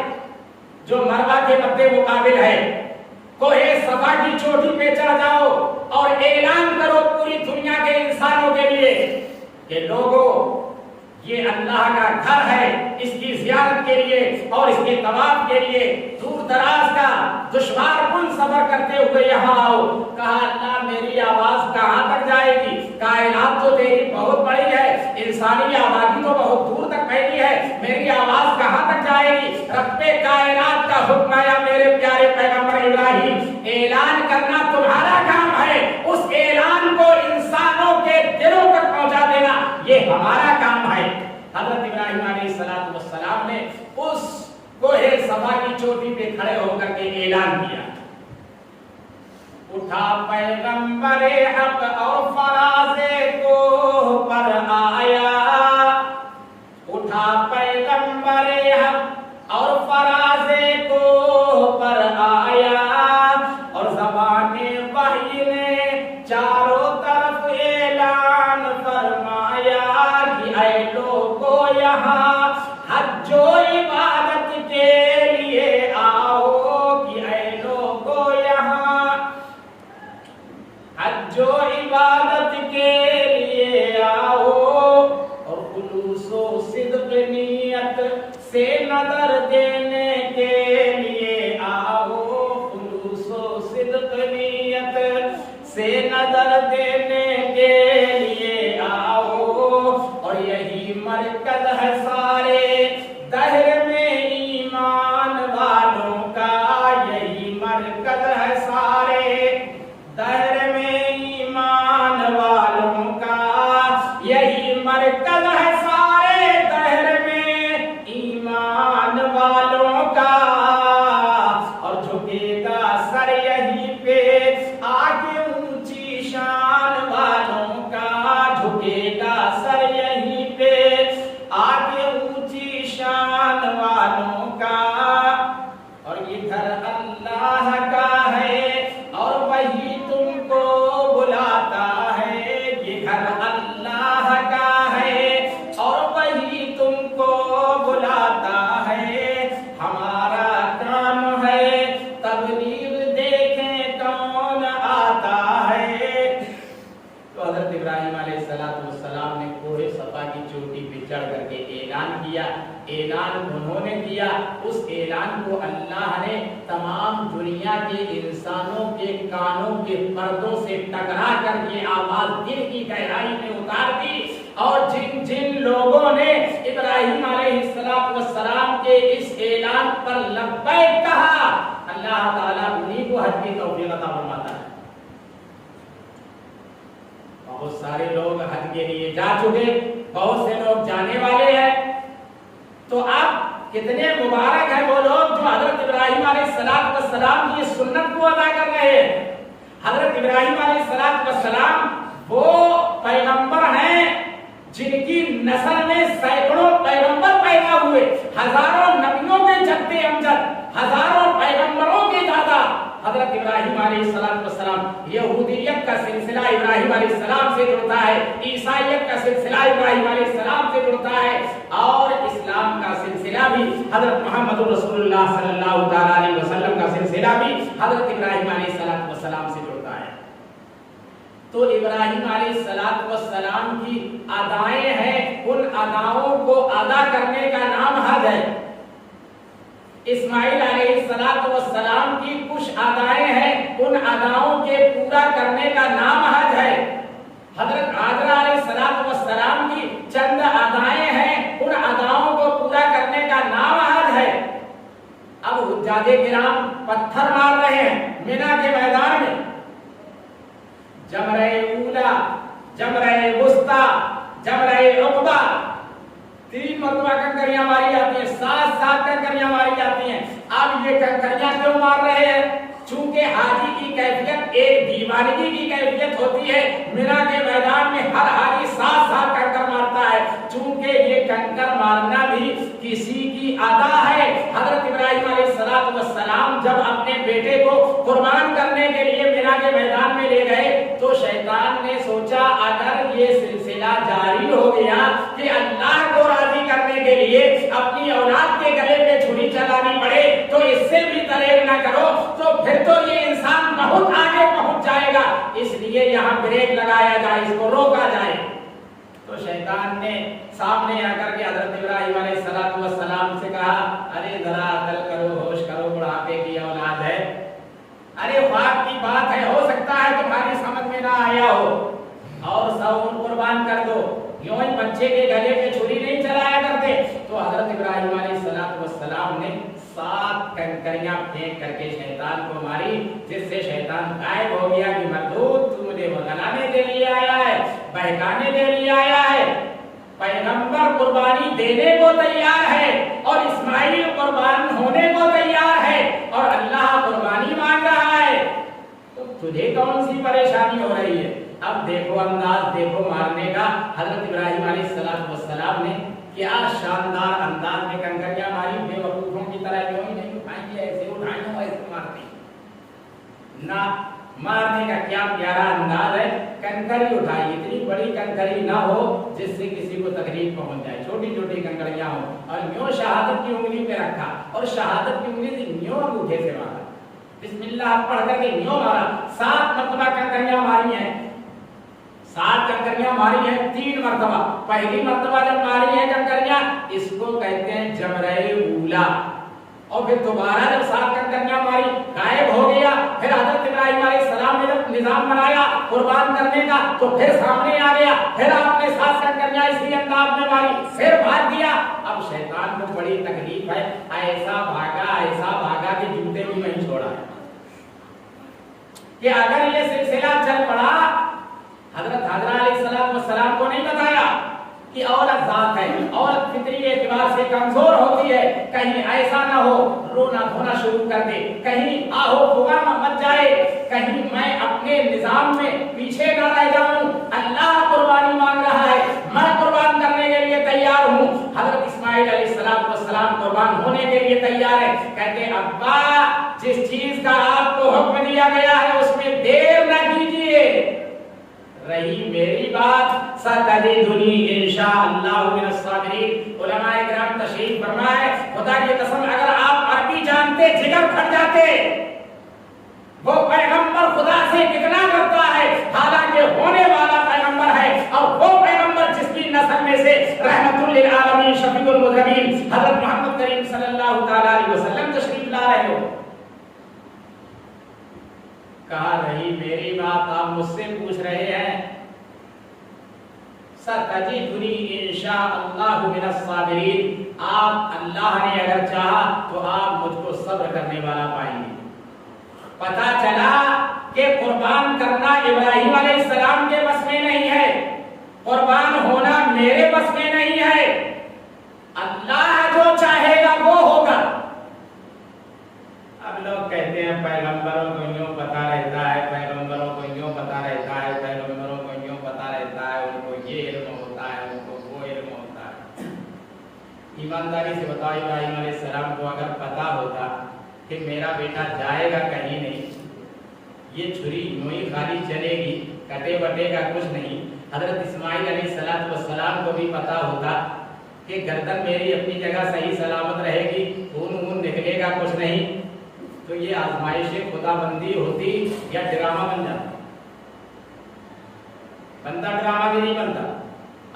جو مروہ کے مدِ مقابل ہے، کوہ صفا کی چوٹی پہ چڑھ جاؤ اور اعلان کرو پوری دنیا کے انسانوں کے لیے کہ لوگوں یہ اللہ کا گھر ہے، اس کی زیارت کے لیے اور اس کے طواف کے لیے دور دراز کا دشوار کن سفر کرتے ہوئے یہاں آؤ۔ کہا اللہ میری آواز کہاں تک جائے گی؟ کائنات تو تیری بہت بڑی ہے، انسانی آبادی تو بہت دور تک پھیلی ہے، میری آواز کہاں تک جائے گی؟ رب کائنات کا حکم آیا میرے پیارے پیغمبر ابراہیم، اعلان کرنا تمہارا کام ہے، اس اعلان کو انسانوں کے دلوں تک پہنچا دینا یہ ہمارا کام ہے۔ حضرت ابراہیم علیہ السلام نے اس کوہ صفا کی چوٹی پہ کھڑے ہو کر کے اعلان کیا، اٹھا پیغمبر حق اور فراز کوہ پر آیا، اٹھا پیغمبر حق اور فراز کوہ پر آیا، اور زبان وحی نے چاروں طرف اعلان فرمایا کہ اے لوگو یہاں حج و عبادت کے لیے آؤ، کہ اے لوگو یہاں حج و عبادت کے گھر اللہ کا ہے اور وہی تم کو بلاتا ہے، ہمارا کام ہے تبلیغ دیکھیں کون آتا ہے۔ تو حضرت ابراہیم علیہ السلام نے کوہ صفا کی چوٹی پہ چڑھ کر کے اعلان کیا۔ اعلان انہوں نے کیا، اس اعلان کو اللہ نے تمام دنیا کے انسانوں کے کانوں کے پردوں سے ٹکرا کر یہ آواز دل کی گہرائی میں اتار دی، اور جن جن لوگوں نے ابراہیم علیہ السلام کے اس اعلان پر لبیک کہا، اللہ تعالیٰ انہیں کو حج کی توفیق عطا فرماتا ہے۔ بہت سارے لوگ حج کے لیے جا چکے، بہت سے لوگ جانے والے ہیں، تو اب کتنے مبارک ہیں وہ لوگ جو حضرت ابراہیم علیہ السلام کی سنت کو ادا کر رہے ہیں۔ حضرت ابراہیم علیہ السلام وہ پیغمبر ہیں جن کی نسل میں سینکڑوں پیغمبر پیدا ہوئے، ہزاروں نبیوں کے جد امجد، ہزاروں پیغمبروں کے دادا حضرت ابراہیم علیہ السلام۔ یہودیت کا سلسلہ ابراہیم علیہ السلام سے جڑتا ہے، عیسائیت کا سلسلہ ابراہیم علیہ السلام سے جڑتا ہے، اور اسلام کا سلسلہ بھی حضرت محمد رسول اللہ صلی اللہ تعالی علیہ وسلم کا سلسلہ بھی حضرت ابراہیم علیہ السلام سے جڑتا ہے۔ تو ابراہیم علیہ السلام کی ادائیں ہیں، ان اداؤں کو ادا کرنے کا نام حج ہے۔ اسماعیل علیہ السلام کی کچھ ادائیں ہیں، ان اداؤں کے پورا کرنے کا نام حج ہے۔ حضرت حاجرہ علیہ السلام کی چند ادائیں ہیں، ان اداؤں کو پورا کرنے کا نام حج ہے۔ اب حجاج کرام پتھر مار رہے ہیں مینا کے میدان میں، جمرہ اولا، جمرہ وسطیٰ، جمرہ عقبہ، 3 مرتبہ کنکریاں ماری جاتی ہیں، 7 کنکریاں ماری جاتی ہیں۔ اب یہ کنکریاں کیوں مار رہے ہیں؟ چونکہ حاجی کی کیفیت ایک دیوانگی کی کیفیت ہوتی ہے، مینا کے میدان میں ہر حاجی 7 کنکر مارتا ہے، چونکہ یہ کنکر مارنا بھی کسی کی ادا ہے۔ حضرت ابراہیم علیہ السلام جب اپنے بیٹے کو قربان کرنے کے لیے مینا کے میدان میں لے گئے تو شیطان نے سوچا اگر یہ سلسلہ جاری ہو گیا کہ اللہ کو راضی کرنے کے لیے اپنی اولاد کے گلے پہ چھری چلانی پڑے تو اس سے بھی دریغ نہ کرو، تو پھر تو یہ انسان بہت آگے پہنچ جائے گا، اس لیے یہاں بریک لگایا جائے، اس کو روکا جائے۔ تو شیطان نے سامنے آ کر کے حضرت ابراہیم علیہ السلام سے کہا، ارے ذرا عقل کرو، ہوش کرو، بڑھاپے کی اولاد ہے، ارے خواب کی بات ہے، ہو سکتا ہے تمہاری سمجھ میں نہ آیا ہو، اور سو قربان کر دو، یوں ہی بچے کے گلے پہ چھری نہیں چلایا کرتے۔ تو حضرت ابراہیم علیہ السلام نے 7 کنکریاں پھینک کر کے شیطان کو ماری، جس سے شیطان غائب ہو گیا کہ مردود تو مجھے بغلانے کے لیے آیا ہے، بہکانے کے لیے آیا ہے۔ پیغمبر قربانی دینے کو تیار ہے اور اسماعیل قربان ہونے کو تیار ہے اور اللہ قربانی مانگ رہا ہے، تو تجھے کون سی پریشانی ہو رہی ہے؟ اب دیکھو انداز، دیکھو مارنے کا۔ حضرت ابراہیم علیہ السلام نے کیا شاندار انداز میں کنکریاں ماری، بے وقوفوں کی طرح جو ہی نہیں اٹھائیں گے، ایسے اٹھائیں گے ایسے مارتے نہ، مارنے کا کیا پیارا انداز ہے۔ کنکری اٹھائی، اتنی بڑی کنکری نہ ہو جس سے کسی کو تکلیف پہنچ جائے، چھوٹی چھوٹی کنکریاں ہوں، اور یوں شہادت کی انگلی پہ رکھا اور شہادت کی انگلی سے یوں انگوٹھے سے مارا، بسم اللہ پڑھ کر کے یوں مارا۔ 7 مرتبہ کنکریاں ماری ہیں، 7 کنکریاں ماری ہیں 3 مرتبہ۔ پہلی مرتبہ جب ماری ہیں کنکریاں، اس کو کہتے ہیں جمرہ اولا، اور پھر دوبارہ جب 7 کنکریاں ماری، غائب ہو گیا۔ پھر حضرت ابراہیم علیہ السلام نے جب نظام بنایا قربان کرنے کا تو پھر سامنے آ گیا، پھر آپ نے 7 کنکریاں اسی انداز میں ماری، پھر بھاگ گیا۔ اب شیطان کو بڑی تکلیف ہے، ایسا بھاگا کہ جوتے بھی نہیں چھوڑا ہے، کہ اگر یہ سلسلہ چل پڑا، حضرت حاجرہ علیہ السلام کو نہیں بتایا کہ عورت ذات ہے، عورت فطری اعتبار سے کمزور ہوتی ہے، کہیں ایسا نہ ہو رونا دھونا شروع کر دے، کہیں آہو بغا مت جائے، کہیں میں اپنے نظام میں پیچھے نہ رہ جاؤں، اللہ قربانی مانگ رہا ہے، میں قربان کرنے کے لیے تیار ہوں۔ حضرت اسماعیل علیہ السلام قربان ہونے کے لیے تیار ہے، کہتے ہیں ابا جس چیز کا آپ کو حکم دیا گیا ہے اس میں دیر نہ کیجیے، رہی میری بات ستجدنی انشاءاللہ من الصابرین۔ علماء کرام تشریف فرمائے خدا کی قسم اگر آپ عربی جانتے جگر پھٹ جاتے، وہ پیغمبر خدا سے کتنا کرتا ہے، حالانکہ ہونے والا پیغمبر ہے، اور وہ پیغمبر جس کی نسل میں سے رحمت للعالمین شفیع المذنبین حضرت محمد کریم صلی اللہ تعالی علیہ وسلم تشریف لا رہے ہو۔ کہا رہی میری بات آپ مجھ سے پوچھ رہے ہیں، ستجدنی انشاءاللہ من الصابرین، آپ اللہ نے اگر چاہا تو آپ مجھ کو صبر کرنے والا پائیں گے۔ پتا چلا کہ قربان کرنا ابراہیم علیہ السلام کے بس میں نہیں ہے، قربان ہونا میرے بس میں نہیں ہے، اللہ جو چاہے گا وہ ہوگا۔ اب لوگ کہتے ہیں پیغمبروں کو یوں پتا رہتا ہے، پیغمبروں کو یوں پتا رہتا ہے، پیغمبروں کو یوں پتا رہتا ہے، ان کو یہ علم ہوتا ہے، ان کو وہ علم ہوتا ہے۔ ایمانداری سے بتاؤ، ابراہیم علیہ السلام کو اگر پتا ہوتا کہ میرا بیٹا جائے گا کہیں نہیں، یہ چھری یوں ہی خالی چلے گی، کٹے بٹے گا کچھ نہیں۔ حضرت اسماعیل علیہ السلام کو بھی پتا ہوتا کہ گردن میری اپنی جگہ صحیح سلامت رہے گی، خون نکلے گا کچھ نہیں، تو یہ آزمائش خدا بندی ہوتی یا ڈرامہ بن جاتا؟ بندہ ڈرامہ بھی نہیں بنتا۔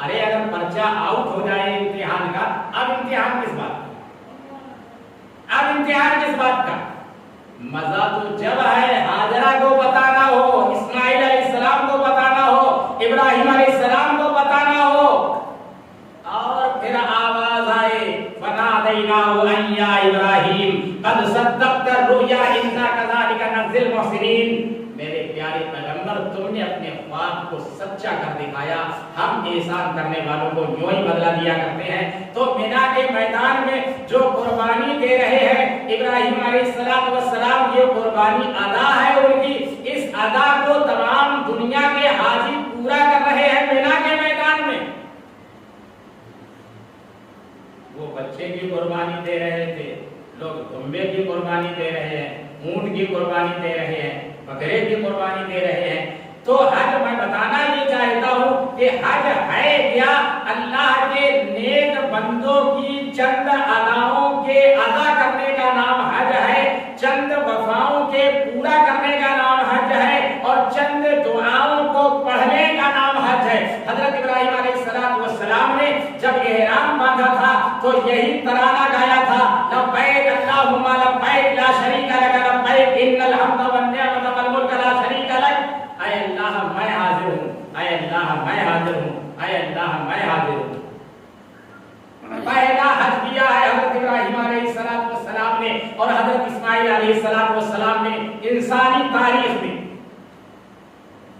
ارے اگر پرچہ آؤٹ ہو جائے امتحان کا، اب امتحان کس بات کا؟ اب امتحان کس بات کا؟ مزہ تو جب ہے ہاجرہ کو بتانا ہو، اسماعیل علیہ السلام کو بتانا ہو، ابراہیم علیہ السلام کو بتانا ہو، اور پھر آواز آئے فنادیناہ ان یا ابراہیم قد صدقت الرؤیا انا کذالک نجزی المحسنین۔ میرے پیارے پیغمبر، تم نے اپنے خواب کو سچا کر دکھایا، ہم احسان کرنے والوں کو یوں ہی بدلہ دیا کرتے ہیں۔ تو مینا کے میدان میں جو قربانی دے رہے ہیں ابراہیم علیہ السلام، یہ قربانی ادا ہے ان کی، اس ادا کو تمام دنیا کے حاجی پورا کر رہے ہیں مینا کے میدان میں۔ وہ بچے کی قربانی دے رہے تھے، لوگ دمبے کی قربانی دے رہے ہیں، اونٹ کی قربانی دے رہے ہیں، بکرے کی قربانی دے رہے ہیں۔ تو حج میں بتانا یہ چاہتا ہوں کہ حج ہے کیا؟ اللہ کے نیک بندوں کی چند اداؤں کے ادا کرنے کا نام حج ہے، چند وفاؤں کے پورا کرنے کا نام حج ہے، اور چند دعاؤں کو پڑھنے کا نام حج ہے۔ حضرت ابراہیم علیہ السلام نے جب احرام باندھا تھا تو یہی ترانہ گایا تھا، لبیک اللہم لبیک لا شریک لک لبیک ان الحمد والنعمت والملک لا شریک لک۔ اے اللہ میں حاضر ہوں، اے اللہ میں حاضر ہوں، اے اللہ میں حاضر ہوں۔ پہلا حج کیا ہے حضرت ابراہیم علیہ السلام نے، اور حضرت اسماعیل علیہ السلام نے انسانی تاریخ میں۔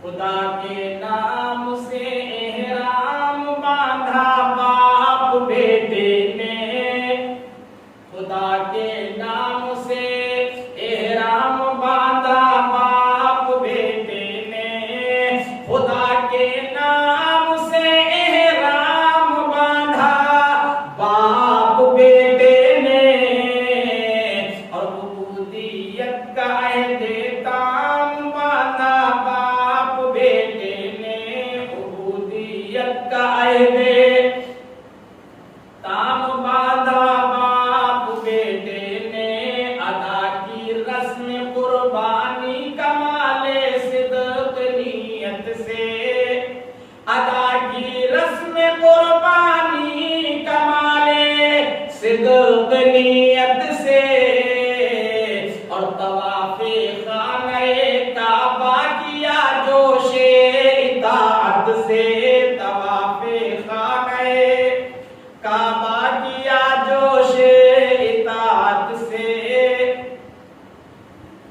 خدا کے نام سے احرام باندھا باپ بیٹے نے، خدا کے نام سے احرام باندھا باپ بیٹے نے، خدا کے نام سے احرام باندھا باپ بیٹے نے، اور عبودیت کا عہد تام باندھا باپ بیٹے نے، عبودیت کا عہد تام باندھا باپ بیٹے نے، ادا کی رسم قربانی کمال صدق نیت سے، ادا کی رسم قربانی کمال صدق نیت سے، اور طواف خانہ کعبہ کیا جوش اطاعت سے، طواف خانہ کعبہ کیا جوش اطاعت سے،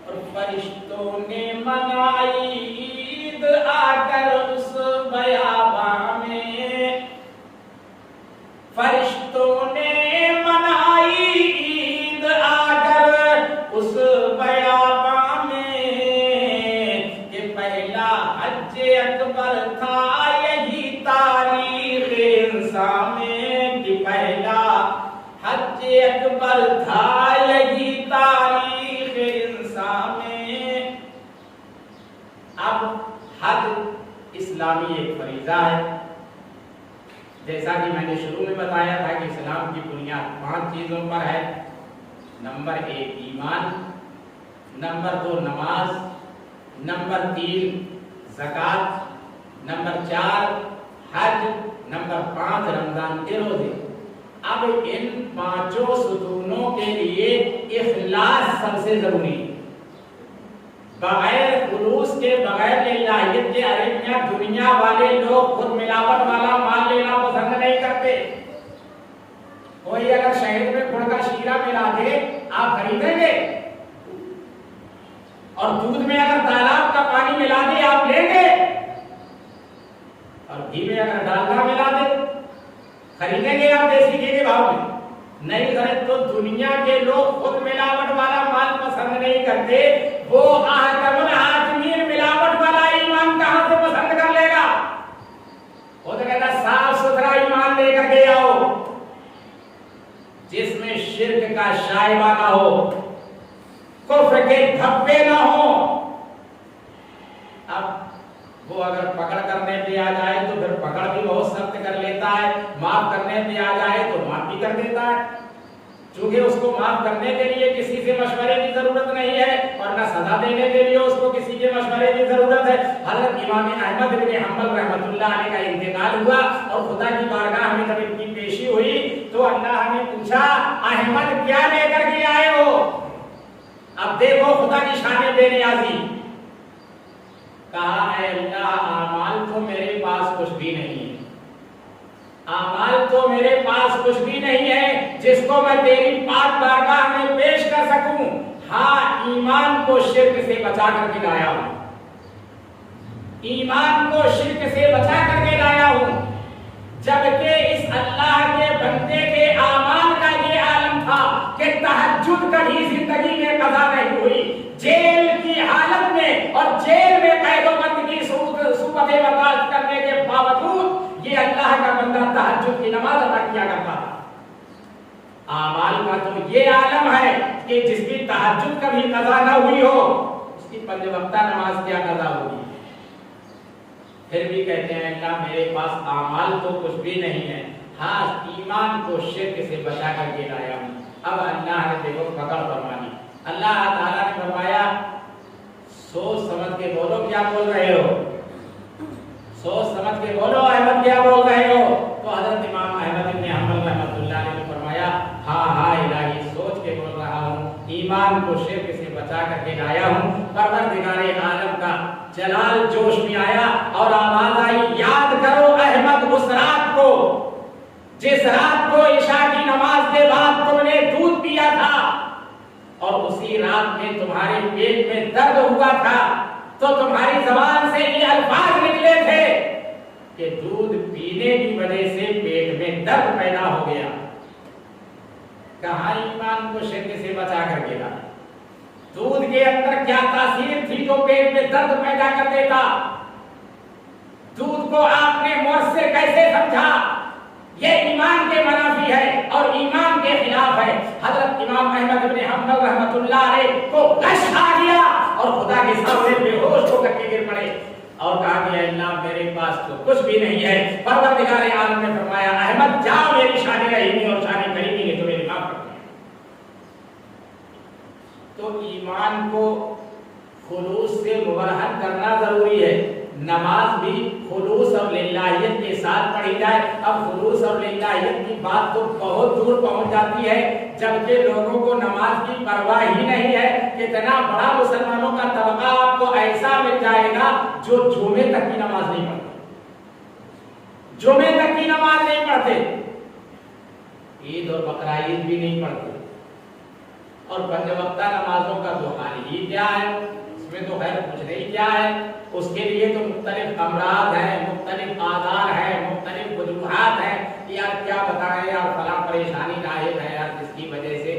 اور فرشتوں نے منائی عید آ کر اس بیاباں میں، فرشتوں نے منائی عید آ کر اس بیاباں میں، کہ پہلا حج اکبر تھا یہی تاریخ انسان میں، کہ پہلا حج اکبر تھا یہی تاریخ انسان میں۔ اب حج اسلام عقیدہ ہے. جیسا کہ میں نے شروع میں بتایا تھا کہ اسلام کی بنیاد 5 چیزوں پر ہے. نمبر 1 ایمان، نمبر 2 نماز، نمبر 3 زکوٰۃ، نمبر 4 حج، نمبر 5 رمضان کے روزے. اب ان 5 ستونوں کے لیے اخلاص سب سے ضروری ہے. بغیر خلوص کے، بغیر الہیت کے، دنیا والے لوگ خود ملاوٹ والا مال لینا پسند نہیں کرتے. کوئی اگر شہد میں گڑ کا شیرہ ملا دے آپ خریدیں گے؟ اور دودھ میں اگر تالاب کا پانی ملا دے آپ لیں گے؟ اور گھی میں اگر ڈالڈا ملا دے خریدیں گے آپ دیسی گھی کے بھاؤ میں؟ نہیں خرید. تو دنیا کے لوگ خود ملاوٹ والا مال پسند نہیں کرتے. وہ احکم الحاکمین ملاوٹ والا ایمان کہاں سے پسند کر لے گا؟ وہ تو کہتا صاف ستھرا ایمان لے کر کے آؤ جس میں شرک کا شائبہ نہ ہو، کفر کے دھبے نہ ہو. اب وہ اگر پکڑ کرنے پہ آ جائے تو پھر پکڑ بھی بہت سخت کر لیتا ہے، معاف کرنے پہ آ جائے تو معاف بھی کر دیتا ہے. چونکہ اس کو معاف کرنے کے لیے کسی سے مشورے کی ضرورت نہیں ہے اور نہ سزا دینے کے لیے اس کو کسی کے مشورے کی ضرورت ہے. حضرت امام احمد بن حنبل رحمۃ اللہ علیہ کا انتقال ہوا اور خدا کی بارگاہ میں جب ان کی پیشی ہوئی تو اللہ نے پوچھا احمد کیا لے کر کے آئے ہو؟ اب دیکھو خدا کی شان بے نیازی. کہا اے اللہ اعمال تو میرے پاس کچھ بھی نہیں ہے، اعمال تو میرے پاس کچھ بھی نہیں ہے جس کو میں تیری پاک بارگاہ میں پیش کر سکوں. ہاں ایمان کو شرک سے بچا کر کے لایا ہوں، ایمان کو شرک سے بچا کر کے لایا ہوں. جبکہ اس اللہ کے بندے کے اعمال کا یہ عالم تھا کہ تہجد کبھی زندگی میں قضا نہیں ہوئی. جیل کی حالت میں اور جیل میں قید و بند کی صورت برداشت کرنے کے باوجود یہ اللہ کا بندہ تہجد کی نماز ادا کیا کرتا تھا. اعمال کا تو یہ عالم ہے کہ جس کی تہجد کبھی قضا نہ ہوئی ہو اس کی 5 وقتہ نماز کیا قضا ہوگی. پھر بھی کہتے ہیں اللہ میرے پاس اعمال تو کچھ بھی نہیں ہے، ہاں ایمان کو شرک سے بچا کر کے لایا ہوں. اب اللہ نے دیکھو پکڑ فرمانی. اللہ تعالیٰ نے فرمایا سوچ سمجھ کے بولو کیا بول رہے ہو، سوچ سمجھ کے بولو احمد کیا بول رہے ہو. تو حضرت امام احمد بن حنبل رحمۃ اللہ علیہ نے فرمایا ہاں ہاں الہی سوچ کے بول رہا ہوں، ایمان کو شرک سے بچا کر کے لایا ہوں. پروردگار عالم کا جلال جوش میں آیا اور آواز آئی یاد کرو احمد اس رات کو جس رات کو عشاء کی نماز کے بعد تم نے دودھ پیا تھا اور اسی رات میں تمہارے پیٹ میں درد ہوا تھا تو تمہاری زبان سے یہ الفاظ نکلے تھے کہ دودھ پینے کی وجہ سے پیٹ میں درد پیدا ہو گیا. کہاں ایمان کو شرک سے بچا کر کے لایا. دودھ کے اندر کیا تاثیر تھی جو پیٹ میں درد پیدا کر دیتا؟ دودھ کو آپ نے مؤثر کیسے سمجھا؟ یہ ایمان کے منافی ہے اور ایمان کے خلاف ہے. حضرت امام احمد بن حنبل رحمۃ اللہ علیہ کو غش آ گیا اور خدا کے سامنے بے ہوش ہو کر کے گر پڑے اور کہا کہ اللہ میرے پاس تو کچھ بھی نہیں ہے. پروردگار عالم نے فرمایا احمد جاؤ میری شان رحیمی اور شان کریمی نے تمہیں معاف کر دیا. تو ایمان کو خلوص سے مبرہن کرنا ضروری ہے. نماز بھی خلوص اور للہیت کے ساتھ پڑھی جائے. اب خلوص اور للہیت کی بات تو بہت دور پہنچ جاتی ہے جبکہ لوگوں کو نماز کی پرواہ ہی نہیں ہے. کتنا بڑا مسلمانوں کا طبقہ آپ کو ایسا مل جائے گا جو جمعے تک کی نماز نہیں پڑھتے، جمعے تک کی نماز نہیں پڑھتے، عید اور بقرہ عید بھی نہیں پڑھتے اور 5 وقتہ نمازوں کا تو حال ہی کیا ہے، اس میں تو خیر کچھ نہیں کیا ہے. اس کے لیے تو مختلف امراض ہیں، مختلف آزار ہیں، مختلف وجوہات ہیں. یار کیا بتائیں یار فلاں پریشانی لاحق ہے یار جس کی وجہ سے.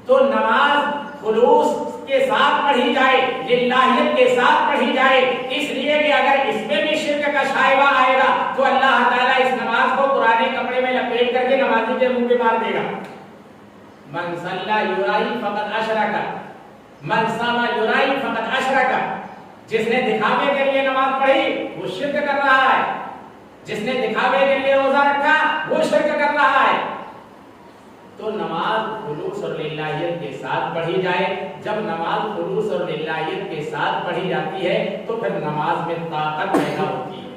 تو نماز خلوص کے ساتھ پڑھی جائے، للہیت کے ساتھ پڑھی جائے، اس لیے کہ اگر اس میں بھی شرک کا شائبہ آئے گا تو اللہ تعالیٰ اس نماز کو پرانے کپڑے میں لپیٹ کر کے نمازی کے منہ پہ مار دے گا. من صلی یرائی فقد اشرک، من صام یرائی فقد اشرک. جس نے دکھاوے کے لیے نماز پڑھی وہ شرک کر رہا ہے، جس نے دکھاوے کے لیے روزہ رکھا وہ شرک کر رہا ہے۔ تو نماز خلوص اور للہیت کے ساتھ پڑھی جائے۔ جب نماز خلوص اور للہیت کے ساتھ پڑھی جاتی ہے تو پھر نماز میں طاقت پیدا ہوتی ہے،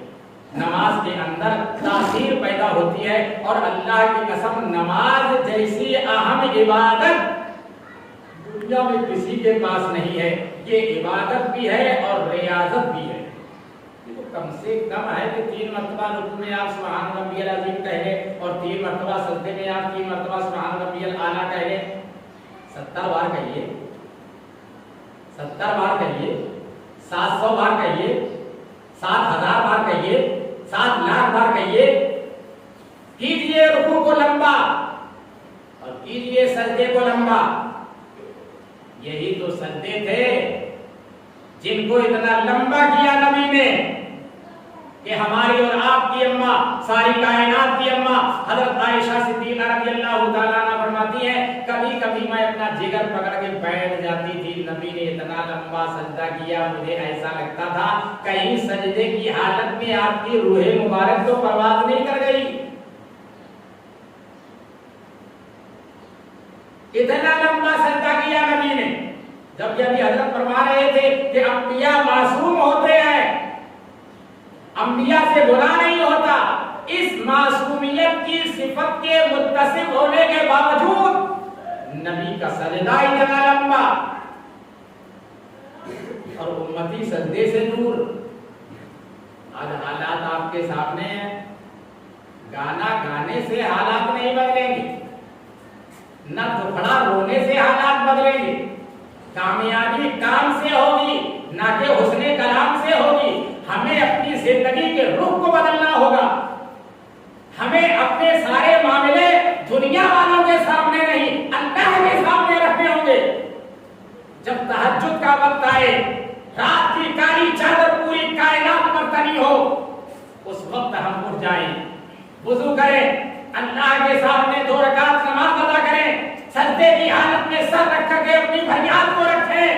نماز کے اندر تاثیر پیدا ہوتی ہے، اور اللہ کی قسم نماز جیسی اہم عبادت دنیا میں کسی کے پاس نہیں ہے۔ یہ عبادت بھی ہے اور ریاضت بھی ہے۔ کم سے کم ہے کہ 3 مرتبہ رکوع میں آپ سبحان ربی العظیم کہہ لیں، اور 3 مرتبہ سجدے میں آپ 3 مرتبہ سبحان ربی الاعلیٰ کہہ لیں۔ 70 بار کہیے، 70 بار کہیے، 700 بار کہیے، 7000 بار کہیے، 7 لاکھ بار کہیے۔ کیجئے رکوع کو لمبا اور کیجئے سجدے کو لمبا۔ یہی تو سجدے تھے جن کو اتنا لمبا کیا نبی نے کہ ہماری اور آپ کی اماں، ساری کائنات کی اماں حضرت عائشہ صدیقہ رضی اللہ تعالیٰ عنہ فرماتی ہیں کبھی کبھی میں اپنا جگر پکڑ کے بیٹھ جاتی تھی، نبی نے اتنا لمبا سجدہ کیا، مجھے ایسا لگتا تھا کہیں سجدے کی حالت میں آپ کی روح مبارک تو پرواز نہیں کر گئی۔ اتنا لمبا سجدہ کیا نبی نے، جب حضرت فرما رہے تھے کہ انبیاء معصوم ہوتے ہیں، انبیاء سے گناہ نہیں ہوتا، اس معصومیت کی صفت کے متصف ہونے کے باوجود نبی کا سجدہ اتنا لمبا اور امتی سجدے سے دور۔ آج حالات آپ کے سامنے ہیں، گانا گانے سے حالات نہیں بدلیں گے، نہ دکھڑا رونے سے حالات بدلیں گے، کامیابی کام سے ہوگی نہ کہ حسن کلام سے ہوگی۔ ہمیں اپنی زندگی کے رخ کو بدلنا ہوگا، ہمیں اپنے سارے معاملے دنیا والوں کے سامنے نہیں اللہ کے سامنے رکھنے ہوں گے۔ جب تہجد کا وقت آئے، رات کی کالی چادر پوری کائنات پر تنی ہو، اس وقت ہم اٹھ جائیں، وضو کریں، اللہ کے سامنے 2 رکعت نماز ادا کریں، سجدے کی حالت میں سر رکھ کر کے اپنی فریاد کو رکھیں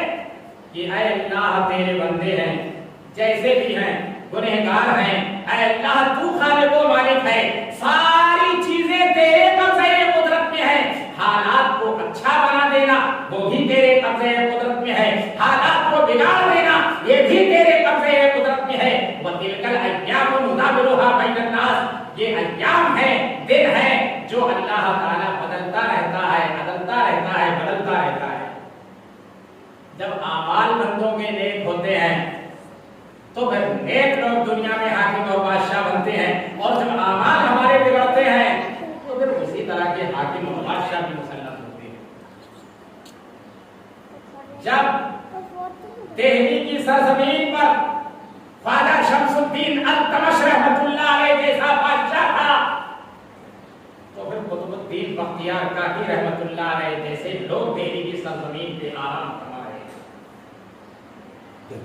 کہ اے اللہ تیرے بندے ہیں، جیسے بھی ہیں، گنہگار ہیں، اے اللہ تو خالق و مالک ہے، ساری چیزیں تیرے قبضے قدرت میں ہیں، حالات کو اچھا بنا دینا وہ بھی تیرے قبضے قدرت میں ہے، حالات کو بگاڑ دینا یہ بھی تیرے قبضے قدرت میں ہے۔ وَتِلْكَ الْأَيَّامُ نُدَاوِلُهَا بَيْنَ النَّاسِ، یہ ایام ہے، دن ہے جو اللہ تعالیٰ بدلتا رہتا ہے، بدلتا رہتا ہے، بدلتا رہتا ہے۔ جب اعمال بندوں کے نیک ہوتے ہیں تو پھر نیک لوگ دنیا میں حاکم اور بادشاہ بنتے ہیں، اور جب اعمال ہمارے بگڑتے ہیں تو پھر اسی طرح کے حاکم اور بادشاہ بھی مسلط ہوتے ہیں۔ جب دہلی کی سرزمین پر خواجہ شمس الدین التمش رحمۃ اللہ علیہ جیسا بادشاہ تھا تو پھر قطب الدین بختیار کاکی رحمۃ اللہ علیہ جیسے لوگ دہلی کی سرزمین پہ آرام فرما رہے ہیں۔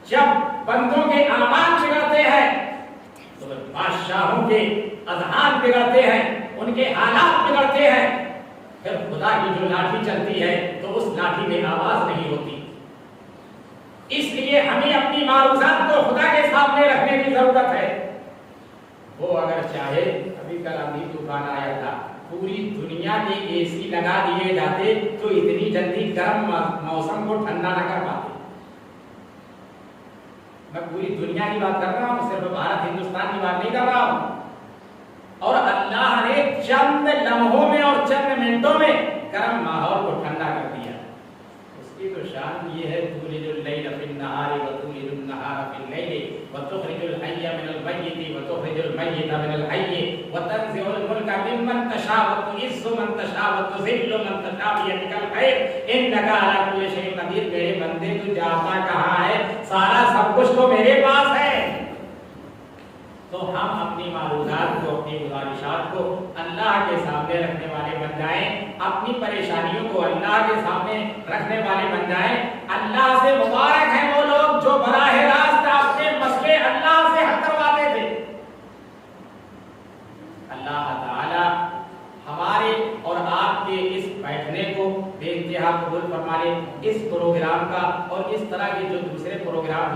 جب بندوں کے اعمال بگڑتے ہیں تو بادشاہوں کے اذہان بگڑتے ہیں، ان کے حالات بگڑتے ہیں، پھر خدا کی جو لاٹھی چلتی ہے تو اس لاٹھی میں آواز نہیں ہوتی۔ اس لیے ہمیں اپنی معروضات کو خدا کے سامنے رکھنے کی ضرورت ہے۔ وہ اگر چاہے، ابھی کل آندھی طوفان آیا تھا، پوری دنیا کے اے سی لگا دیے جاتے تو اتنی جلدی گرم موسم کو ٹھنڈا نہ کر پاتے۔ میں پوری دنیا کی بات کر رہا ہوں، صرف بھارت ہندوستان کی بات نہیں کر رہا ہوں۔ اور اللہ نے چند لمحوں میں اور چند منٹوں میں گرم ماحول کو ٹھنڈا کر دیا۔ اس کی تو شان یہ ہے، تولج اللیل فی النہار وتولج النہار فی اللیل وتخرج الحی من المیت وتخرج المیت من الحی وتنزع الملک ممن تشاء وتعز من تشاء وتذل من تشاء بیدک الخیر انک علی کل شیء قدیر۔ میرے بندے تو جاتا کہاں ہے، سارا سب کچھ تو میرے پاس ہے۔ تو ہم اپنی معروضات کو، اپنی گزارشات کو اللہ کے سامنے رکھنے والے بن جائیں، اپنی پریشانیوں کو اللہ کے سامنے رکھنے والے بن جائیں۔ اللہ سے مبارک ہیں وہ لوگ جو براہ راست اپنے مسئلے اللہ سے حل کرواتے تھے۔ اللہ تعالی ہمارے اور آپ کے اس بیٹھنے کو بے انتہا قبول فرما لے۔ اس پروگرام کا اور اس طرح کے جو دوسرے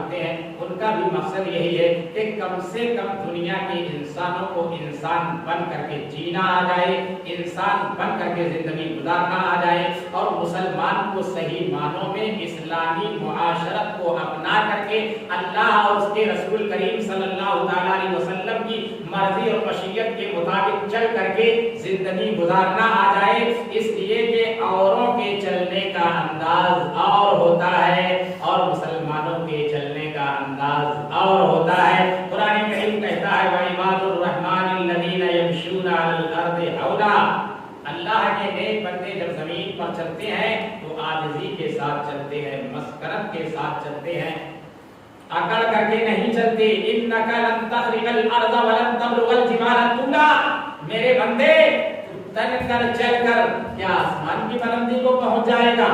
مانگتے ہیں ان کا بھی مقصد یہی ہے کہ کم سے کم دنیا کے انسانوں کو انسان بن کر کے جینا آ جائے، انسان بن کر کے زندگی گزارنا آ جائے، اور مسلمان کو صحیح معنوں میں اسلامی معاشرت کو اپنا کر کے اللہ اور اس کے رسول کریم صلی اللہ تعالی علیہ وسلم کی مرضی اور مشیت کے مطابق چل کر کے زندگی گزارنا آ جائے۔ اس لیے کہ اوروں کے چلنے کا انداز اور ہوتا ہے اور مسلمانوں کے چلنے کا انداز اور ہوتا ہے۔ قرآن کریم کہتا ہے وَعِبَادُ الرَّحْمَنِ الَّذِينَ يَمْشُونَ عَلَى الْأَرْضِ هَوْنًا، اللہ کے نیک بندے جب زمین پر چلتے ہیں تو عاجزی کے ساتھ چلتے ہیں، مسکنت کے ساتھ چلتے ہیں، اکڑ کر کے نہیں چلتے۔ اِنَّكَ لَن تَخْرِقَ الْأَرْضَ وَلَن تَبْلُغَ الْجِبَالَ طُولًا، میرے بندے تن کر چل کر کیا آسمان کی بلندی کو پہنچ جائے گا؟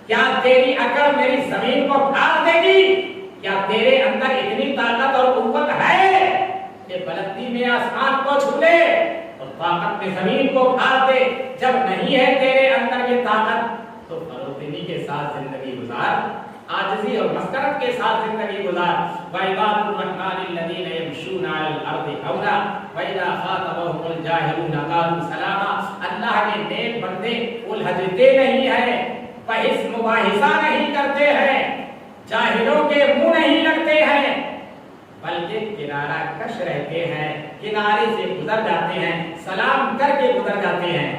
کیا تیری اکڑ میری زمین کو پھاڑ دے گی؟ کیا تیرے اندر اتنی طاقت اور قوت ہے کہ بلندی میں آسمان کو چھو لے اور طاقت میں زمین کو پھاڑ دے؟ جب نہیں ہے تیرے اندر یہ طاقت تو فروتنی کے ساتھ زندگی گزار، عاجزی اور مسکنت کے ساتھ زندگی گزار۔ وَعِبَادُ الرَّحْمَنِ الَّذِينَ يَمْشُونَ عَلَى الْأَرْضِ هَوْنًا وَإِذَا خَاطَبَهُمُ الْجَاهِلُونَ قَالُوا سَلَامًا، اللہ کے نیک بندے الجھتے نہیں ہیں، بحث مباحثہ نہیں کرتے ہیں، جاہلوں کے منہ نہیں لگتے ہیں، بلکہ کنارہ کش رہتے ہیں، کنارے سے گزر جاتے ہیں، سلام کر کے گزر جاتے ہیں۔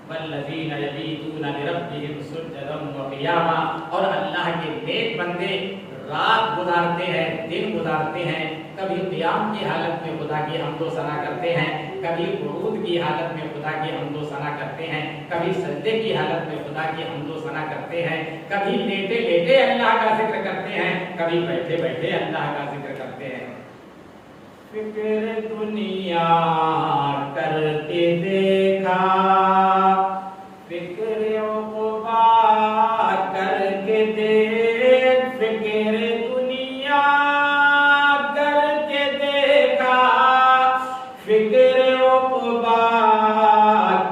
والذین یبیتون لربہم سجدا وقیاما، اور اللہ کے نیک بندے رات گزارتے ہیں، دن گزارتے ہیں، کبھی قیام کی حالت میں خدا کی حمد و ثنا کرتے ہیں، کبھی قعود کی حالت میں خدا کی حمد و ثنا کرتے ہیں، کبھی سجدے کی حالت میں خدا کی حمد و ثنا کرتے ہیں، کبھی لیٹے لیٹے اللہ کا ذکر کرتے ہیں، کبھی بیٹھے بیٹھے اللہ کا ذکر کرتے ہیں۔ فکر دنیا کر کے دیکھا، فکر عقبا کر کے دیکھ، فکر دنیا کر کے دیکھا، فکر عقبا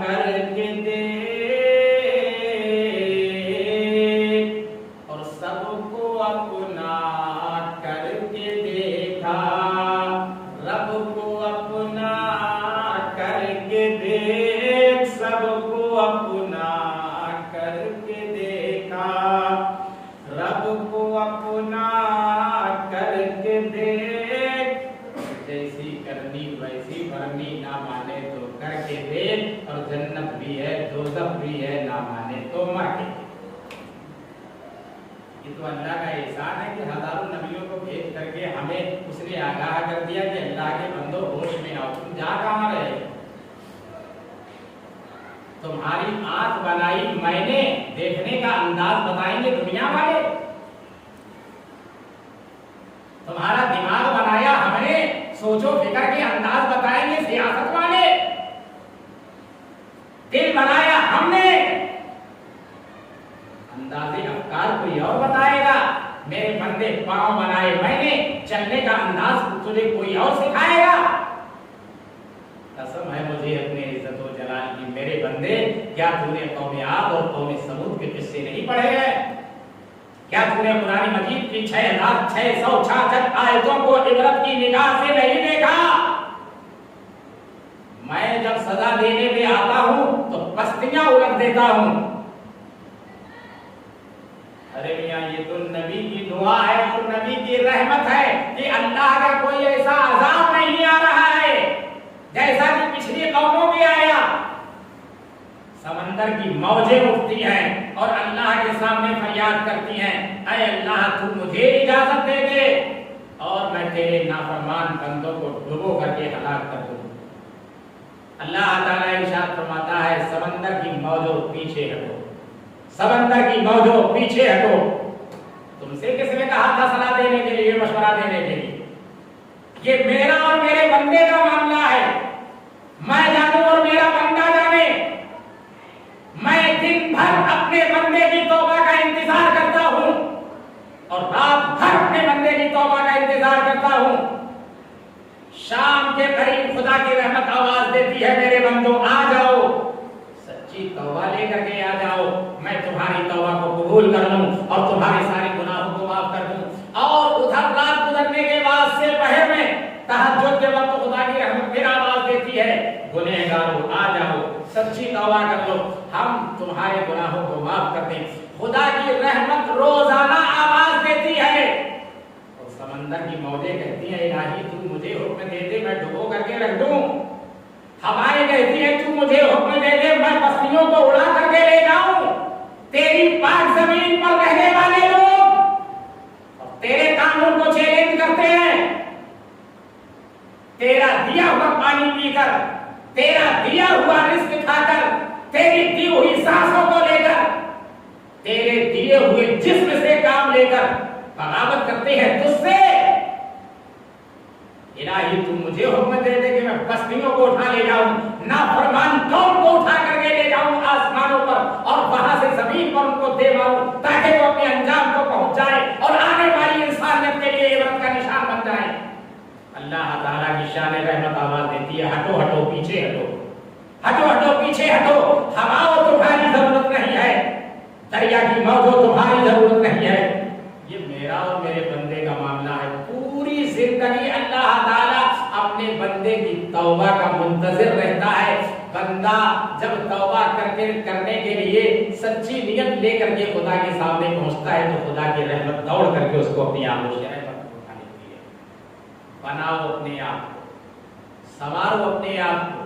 کر کے دیکھ، اور سب کو اپنا کر کے دیکھا، رب کو اپنا کر کے دیکھ، سب کو اپنا کر کے دیکھا، رب کو اپنا کر کے دیکھ، جیسی کرنی ویسی بھرنی، نہ مانے تو کر کے دیکھ، اور جنت بھی ہے دوزخ بھی ہے، نہ مانے تو مر کے دیکھ۔ یہ تو اللہ کا احسان ہے کہ ہزاروں نبیوں کو بھیج کر کے ہمیں اس نے آگاہ کر دیا کہ اللہ کے بندو ہوش میں آؤ، تم جا کہاں رہے؟ تمہاری آنکھ بنائی میں نے، دیکھنے کا انداز بتائیں گے دنیا والے، تمہارا دماغ بنایا ہم نے، سوچو فکر کے انداز بتائیں گے سیاست والے، دل بنایا ہم نے، اندازے افکار کوئی اور بتائے گا۔ میرے بندے پاؤں بنائے میں نے، چلنے کا انداز تجھے کوئی اور سکھائے گا۔ قسم ہے مجھے اپنے عزت و جلال کی، میرے بندے کیا تو نے قوم عاد اور قوم ثمود کے قصے نہیں پڑھے ہیں؟ کیا تو نے قرآن مجید کی 6666 آیتوں کو عبرت کی نگاہ سے نہیں دیکھا؟ میں جب سزا دینے میں آتا ہوں تو پستیاں الٹ دیتا ہوں۔ ارے میاں یہ تو نبی کی دعا ہے اور نبی کی رحمت ہے کہ اللہ کا کوئی ایسا عذاب نہیں آ رہا ہے جیسا کہ پچھلی قوموں میں آیا۔ سمندر کی موجیں اٹھتی ہیں اور اللہ کے سامنے فریاد کرتی ہیں، اے اللہ تو مجھے اجازت دے دے اور میں تیرے نافرمان بندوں کو ڈبو کر کے ہلاک کر دوں۔ اللہ تعالیٰ ارشاد فرماتا ہے سمندر کی موجوں پیچھے ہٹو، سمندر کی موجوں پیچھے ہٹو۔ تم سے کس نے کہا تھا صلاح دینے کے لیے، مشورہ دینے کے لیے؟ یہ میرا اور میرے بندے کا معاملہ ہے، میں جانوں اور میرا بندہ جانے۔ میں دن بھر اپنے بندے کی توبہ کا انتظار کرتا ہوں اور رات بھر اپنے بندے کی توبہ کا انتظار کرتا ہوں۔ شام کے قریب خدا کی رحمت آواز دیتی ہے، میرے بندوں آ جاؤ، سچی توبہ لے کر کے آ جاؤ، میں تمہاری توبہ کو قبول کر لوں اور تمہارے سارے گناہوں کو معاف کر دوں۔ سے پہر میں تہجد کے وقت خدا کی رحمت پھر آواز دیتی ہے گنہگارو آ جاؤ سچی توبہ کر لو ہم تمہارے گناہوں کو معاف کر دیں. خدا کی رحمت روزانہ آواز دیتی ہے اور سمندر کی موجیں کہتی ہیں الہی تو مجھے حکم دے دے میں ڈبو کر کے رکھ دوں. ہوائیں کہتی ہیں تو مجھے حکم دے دے میں بستیوں کو اڑا کر کے لے جاؤں. تیری پاک زمین پر رہنے والے لوگ اور تیرے قانون کو چیلنج کرتے ہیں. تیرا دیا ہوا پانی پی کر تیرا دیا ہوا رزق کھا کر تیری دی ہوئی سانسوں کو لے کر تیرے دیے ہوئے جسم سے کام لے کر بغاوت کرتے ہیں تجھ سے. الہی تو مجھے حکم دے دے کہ میں بستیوں کو اٹھا لے جاؤں نافرمان قوم کو اٹھا کر کے لے جاؤں آسمانوں پر اور وہاں سے زمین پر ان کو دے ماروں تاکہ وہ اپنے انجام کو پہنچ جائے اور آنے والی انسانیت کے لیے عبرت کا نشان بن جائے. اللہ تعالیٰ کی شان رحمت آواز دیتی ہے ہٹو ہٹو پیچھے ہٹو ہٹو ہٹو پیچھے ہٹو. ہواؤں تمہاری ضرورت نہیں ہے دریا کی موجوں تمہاری ضرورت نہیں ہے. یہ میرا اور میرے بندے کا معاملہ ہے. پوری زندگی اللہ تعالیٰ اپنے بندے کی توبہ کا منتظر رہتا ہے. بندہ جب توبہ کرنے کے لیے سچی نیت لے کر کے خدا کے سامنے پہنچتا ہے تو خدا کی رحمت دوڑ کر کے اس کو اپنی آغوش سے رحمت اٹھا لیتی ہے. بناؤ اپنے آپ کو سنوارو اپنے آپ کو.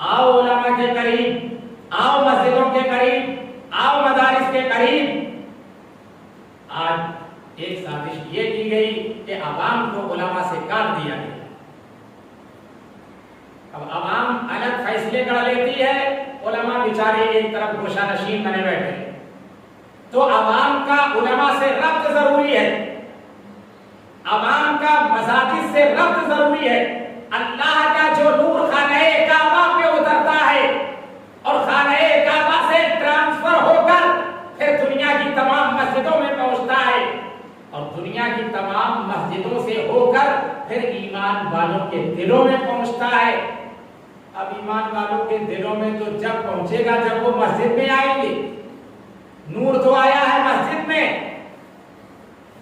آؤ علماء کے قریب آؤ مسجدوں کے قریب آؤ مدارس کے قریب. آج ایک سازش یہ کی گئی کہ عوام کو علماء سے کاٹ دیا گیا. اب عوام الگ فیصلے کر لیتی ہے علماء بیچارے ایک طرف گوشہ نشین بنے بیٹھے. تو عوام کا علماء سے ربط ضروری ہے. عوام کا مساجد سے ربط ضروری ہے. اللہ کا جو نور خانہ کعبہ پہ اترتا ہے اور خانہ کعبہ سے ٹرانسفر ہو کر پھر دنیا کی تمام مسجدوں میں پہنچتا ہے اور دنیا کی تمام مسجدوں سے ہو کر پھر ایمان والوں کے دلوں میں پہنچتا ہے. اب ایمان والوں کے دلوں میں تو جب پہنچے گا جب وہ مسجد میں آئیں گے. نور تو آیا ہے مسجد میں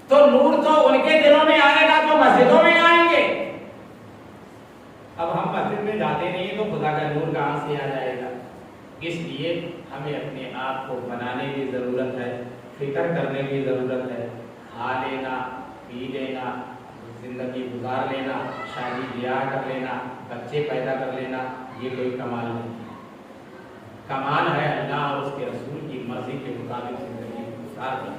تو نور تو ان کے دلوں میں آئے گا تو مسجدوں میں آئیں گے. اب ہم مسجد میں جاتے نہیں تو خدا کا نور کہاں سے آ جائے گا. اس لیے ہمیں اپنے آپ کو بنانے کی ضرورت ہے فکر کرنے کی ضرورت ہے. کھا لینا پی لینا زندگی گزار لینا شادی بیاہ کر لینا بچے پیدا کر لینا یہ کوئی کمال نہیں. کمال ہے اللہ اور اس کے رسول کی مرضی کے مطابق زندگی گزار دیں.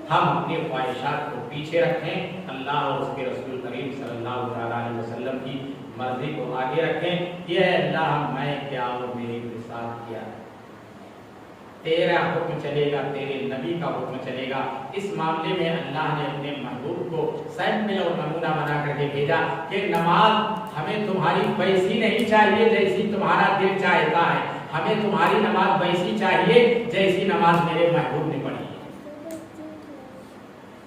ہم اپنی خواہشات کو پیچھے رکھیں اللہ اور اس کے رسول کریم صلی اللہ علیہ وسلم کی مرضی کو آگے رکھیں. یہ اللہ میں کیا اور میری ساتھ کیا تیرا حکم چلے گا تیرے نبی کا حکم چلے گا. اس معاملے میں اللہ نے اپنے محبوب کو سیمپل اور نمونہ بنا کر کے بھیجا کہ نماز ہمیں تمہاری ویسی نہیں چاہیے جیسی تمہارا دل چاہتا ہے. ہمیں تمہاری نماز ویسی چاہیے جیسی نماز میرے محبوب نے پڑھی.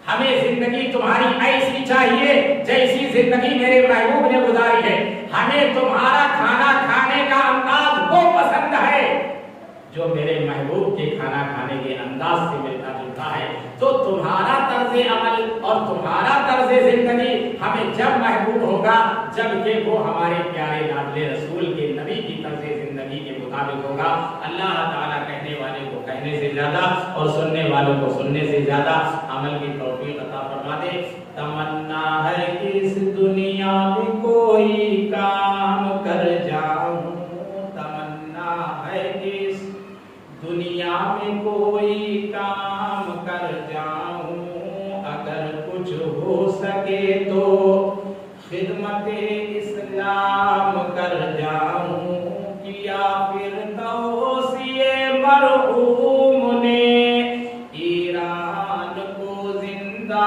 ہمیں زندگی تمہاری ایسی چاہیے جیسی زندگی میرے محبوب نے گزاری ہے. ہمیں تمہارا کھانا کھانے کا انداز وہ پسند ہے جو میرے محبوب کے کھانا کھانے کے انداز سے ملتا جلتا ہے. تو تمہارا طرز عمل اور تمہارا طرز زندگی ہمیں جب محبوب ہوگا جب کہ وہ ہمارے پیارے لاڈلے رسول کے نبی کی طرز زندگی کے مطابق ہوگا. اللہ تعالیٰ کہنے والے کو کہنے سے زیادہ اور سننے والوں کو سننے سے زیادہ عمل کی توفیق عطا فرما دے. تمنا ہے کہ اس دنیا میں کوئی کام کر جاؤں. تمنا ہے کہ اس دنیا میں کوئی کام کر جاؤں. اگر کچھ ہو سکے تو خدمت اسلام کر جاؤں. کیا فردوسی مرحوم نے ایران کو زندہ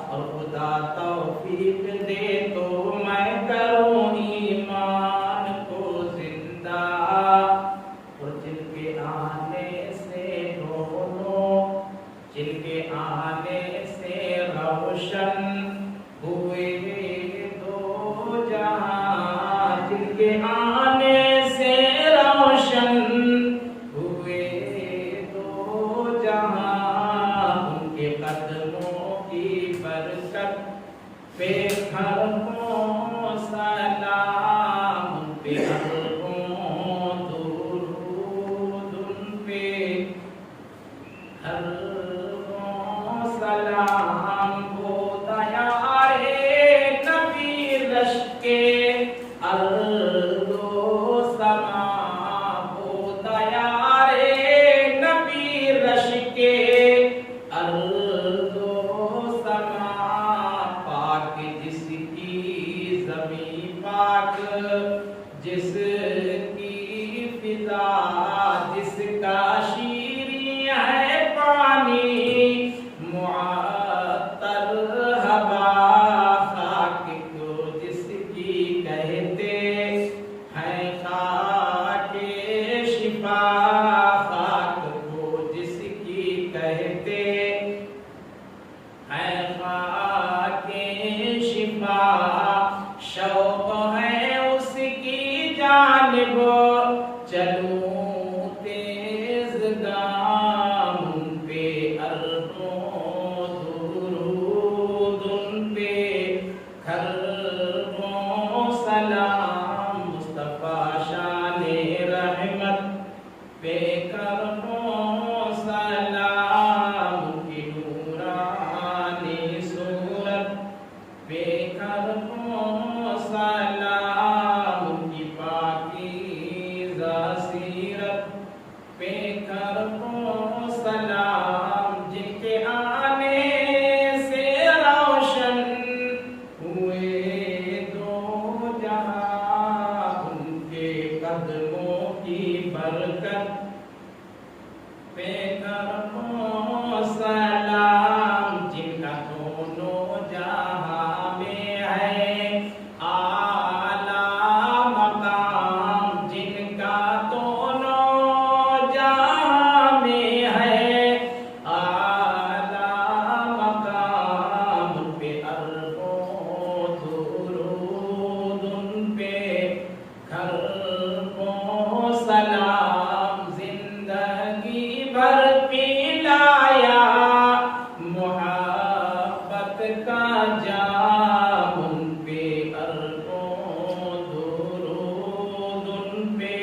اور خدا توفیق دے تو میں کروں ایمان کو زندہ. اور جن کے آنے سے دونوں جن کے آنے سے روشن ہوئے پہ اربوں سلام، پہ اربوں درود ان پہ، اربوں سلام ہو دیار نبی رش کے، ارض و سما ہو دیار نبی رش کے، ارض و سما پاک جس کی زمین پاک، جس کی فضا جس کا شیریں ہے پانی، معطر ہوا خاک کو جس کی کہتے ہیں خاک شفا، خاک کو جس کی کہتے ہیں خاک شفا، شوق ہے اس کی جانب چلوں تیز گام، ان پہ اربوں درود ان پہ، خربوں سلام مصطفیٰ شان رحمت پہ، کربوں سلام کی نورانی صورت پہ، کربوں سلام کی پاکیزہ سیرت پہ، کربوں سلام جن کے آنے سے روشن ہوئے دو جہاں، ان کے قدموں کی برکت پہ، کربوں سلام جن کا دونوں جہاں میں ہے اعلیٰ مقام، جن کا دونوں جہاں میں ہے اعلیٰ مقام، ان پہ اربوں درود ان پہ، خربوں سلام زندگی بھر پلایا محبت کا جام، ان پہ اربوں درود ان پہ،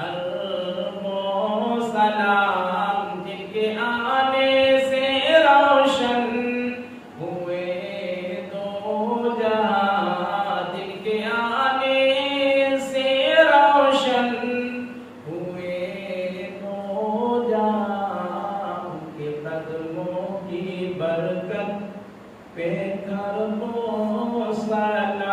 اربوں سلام جن کے آنے سے روشن ہوئے دو جہاں، جن کے آنے سے روشن ہوئے دو جہاں، ان کے قدموں کی برکت پہ، کربوں سلام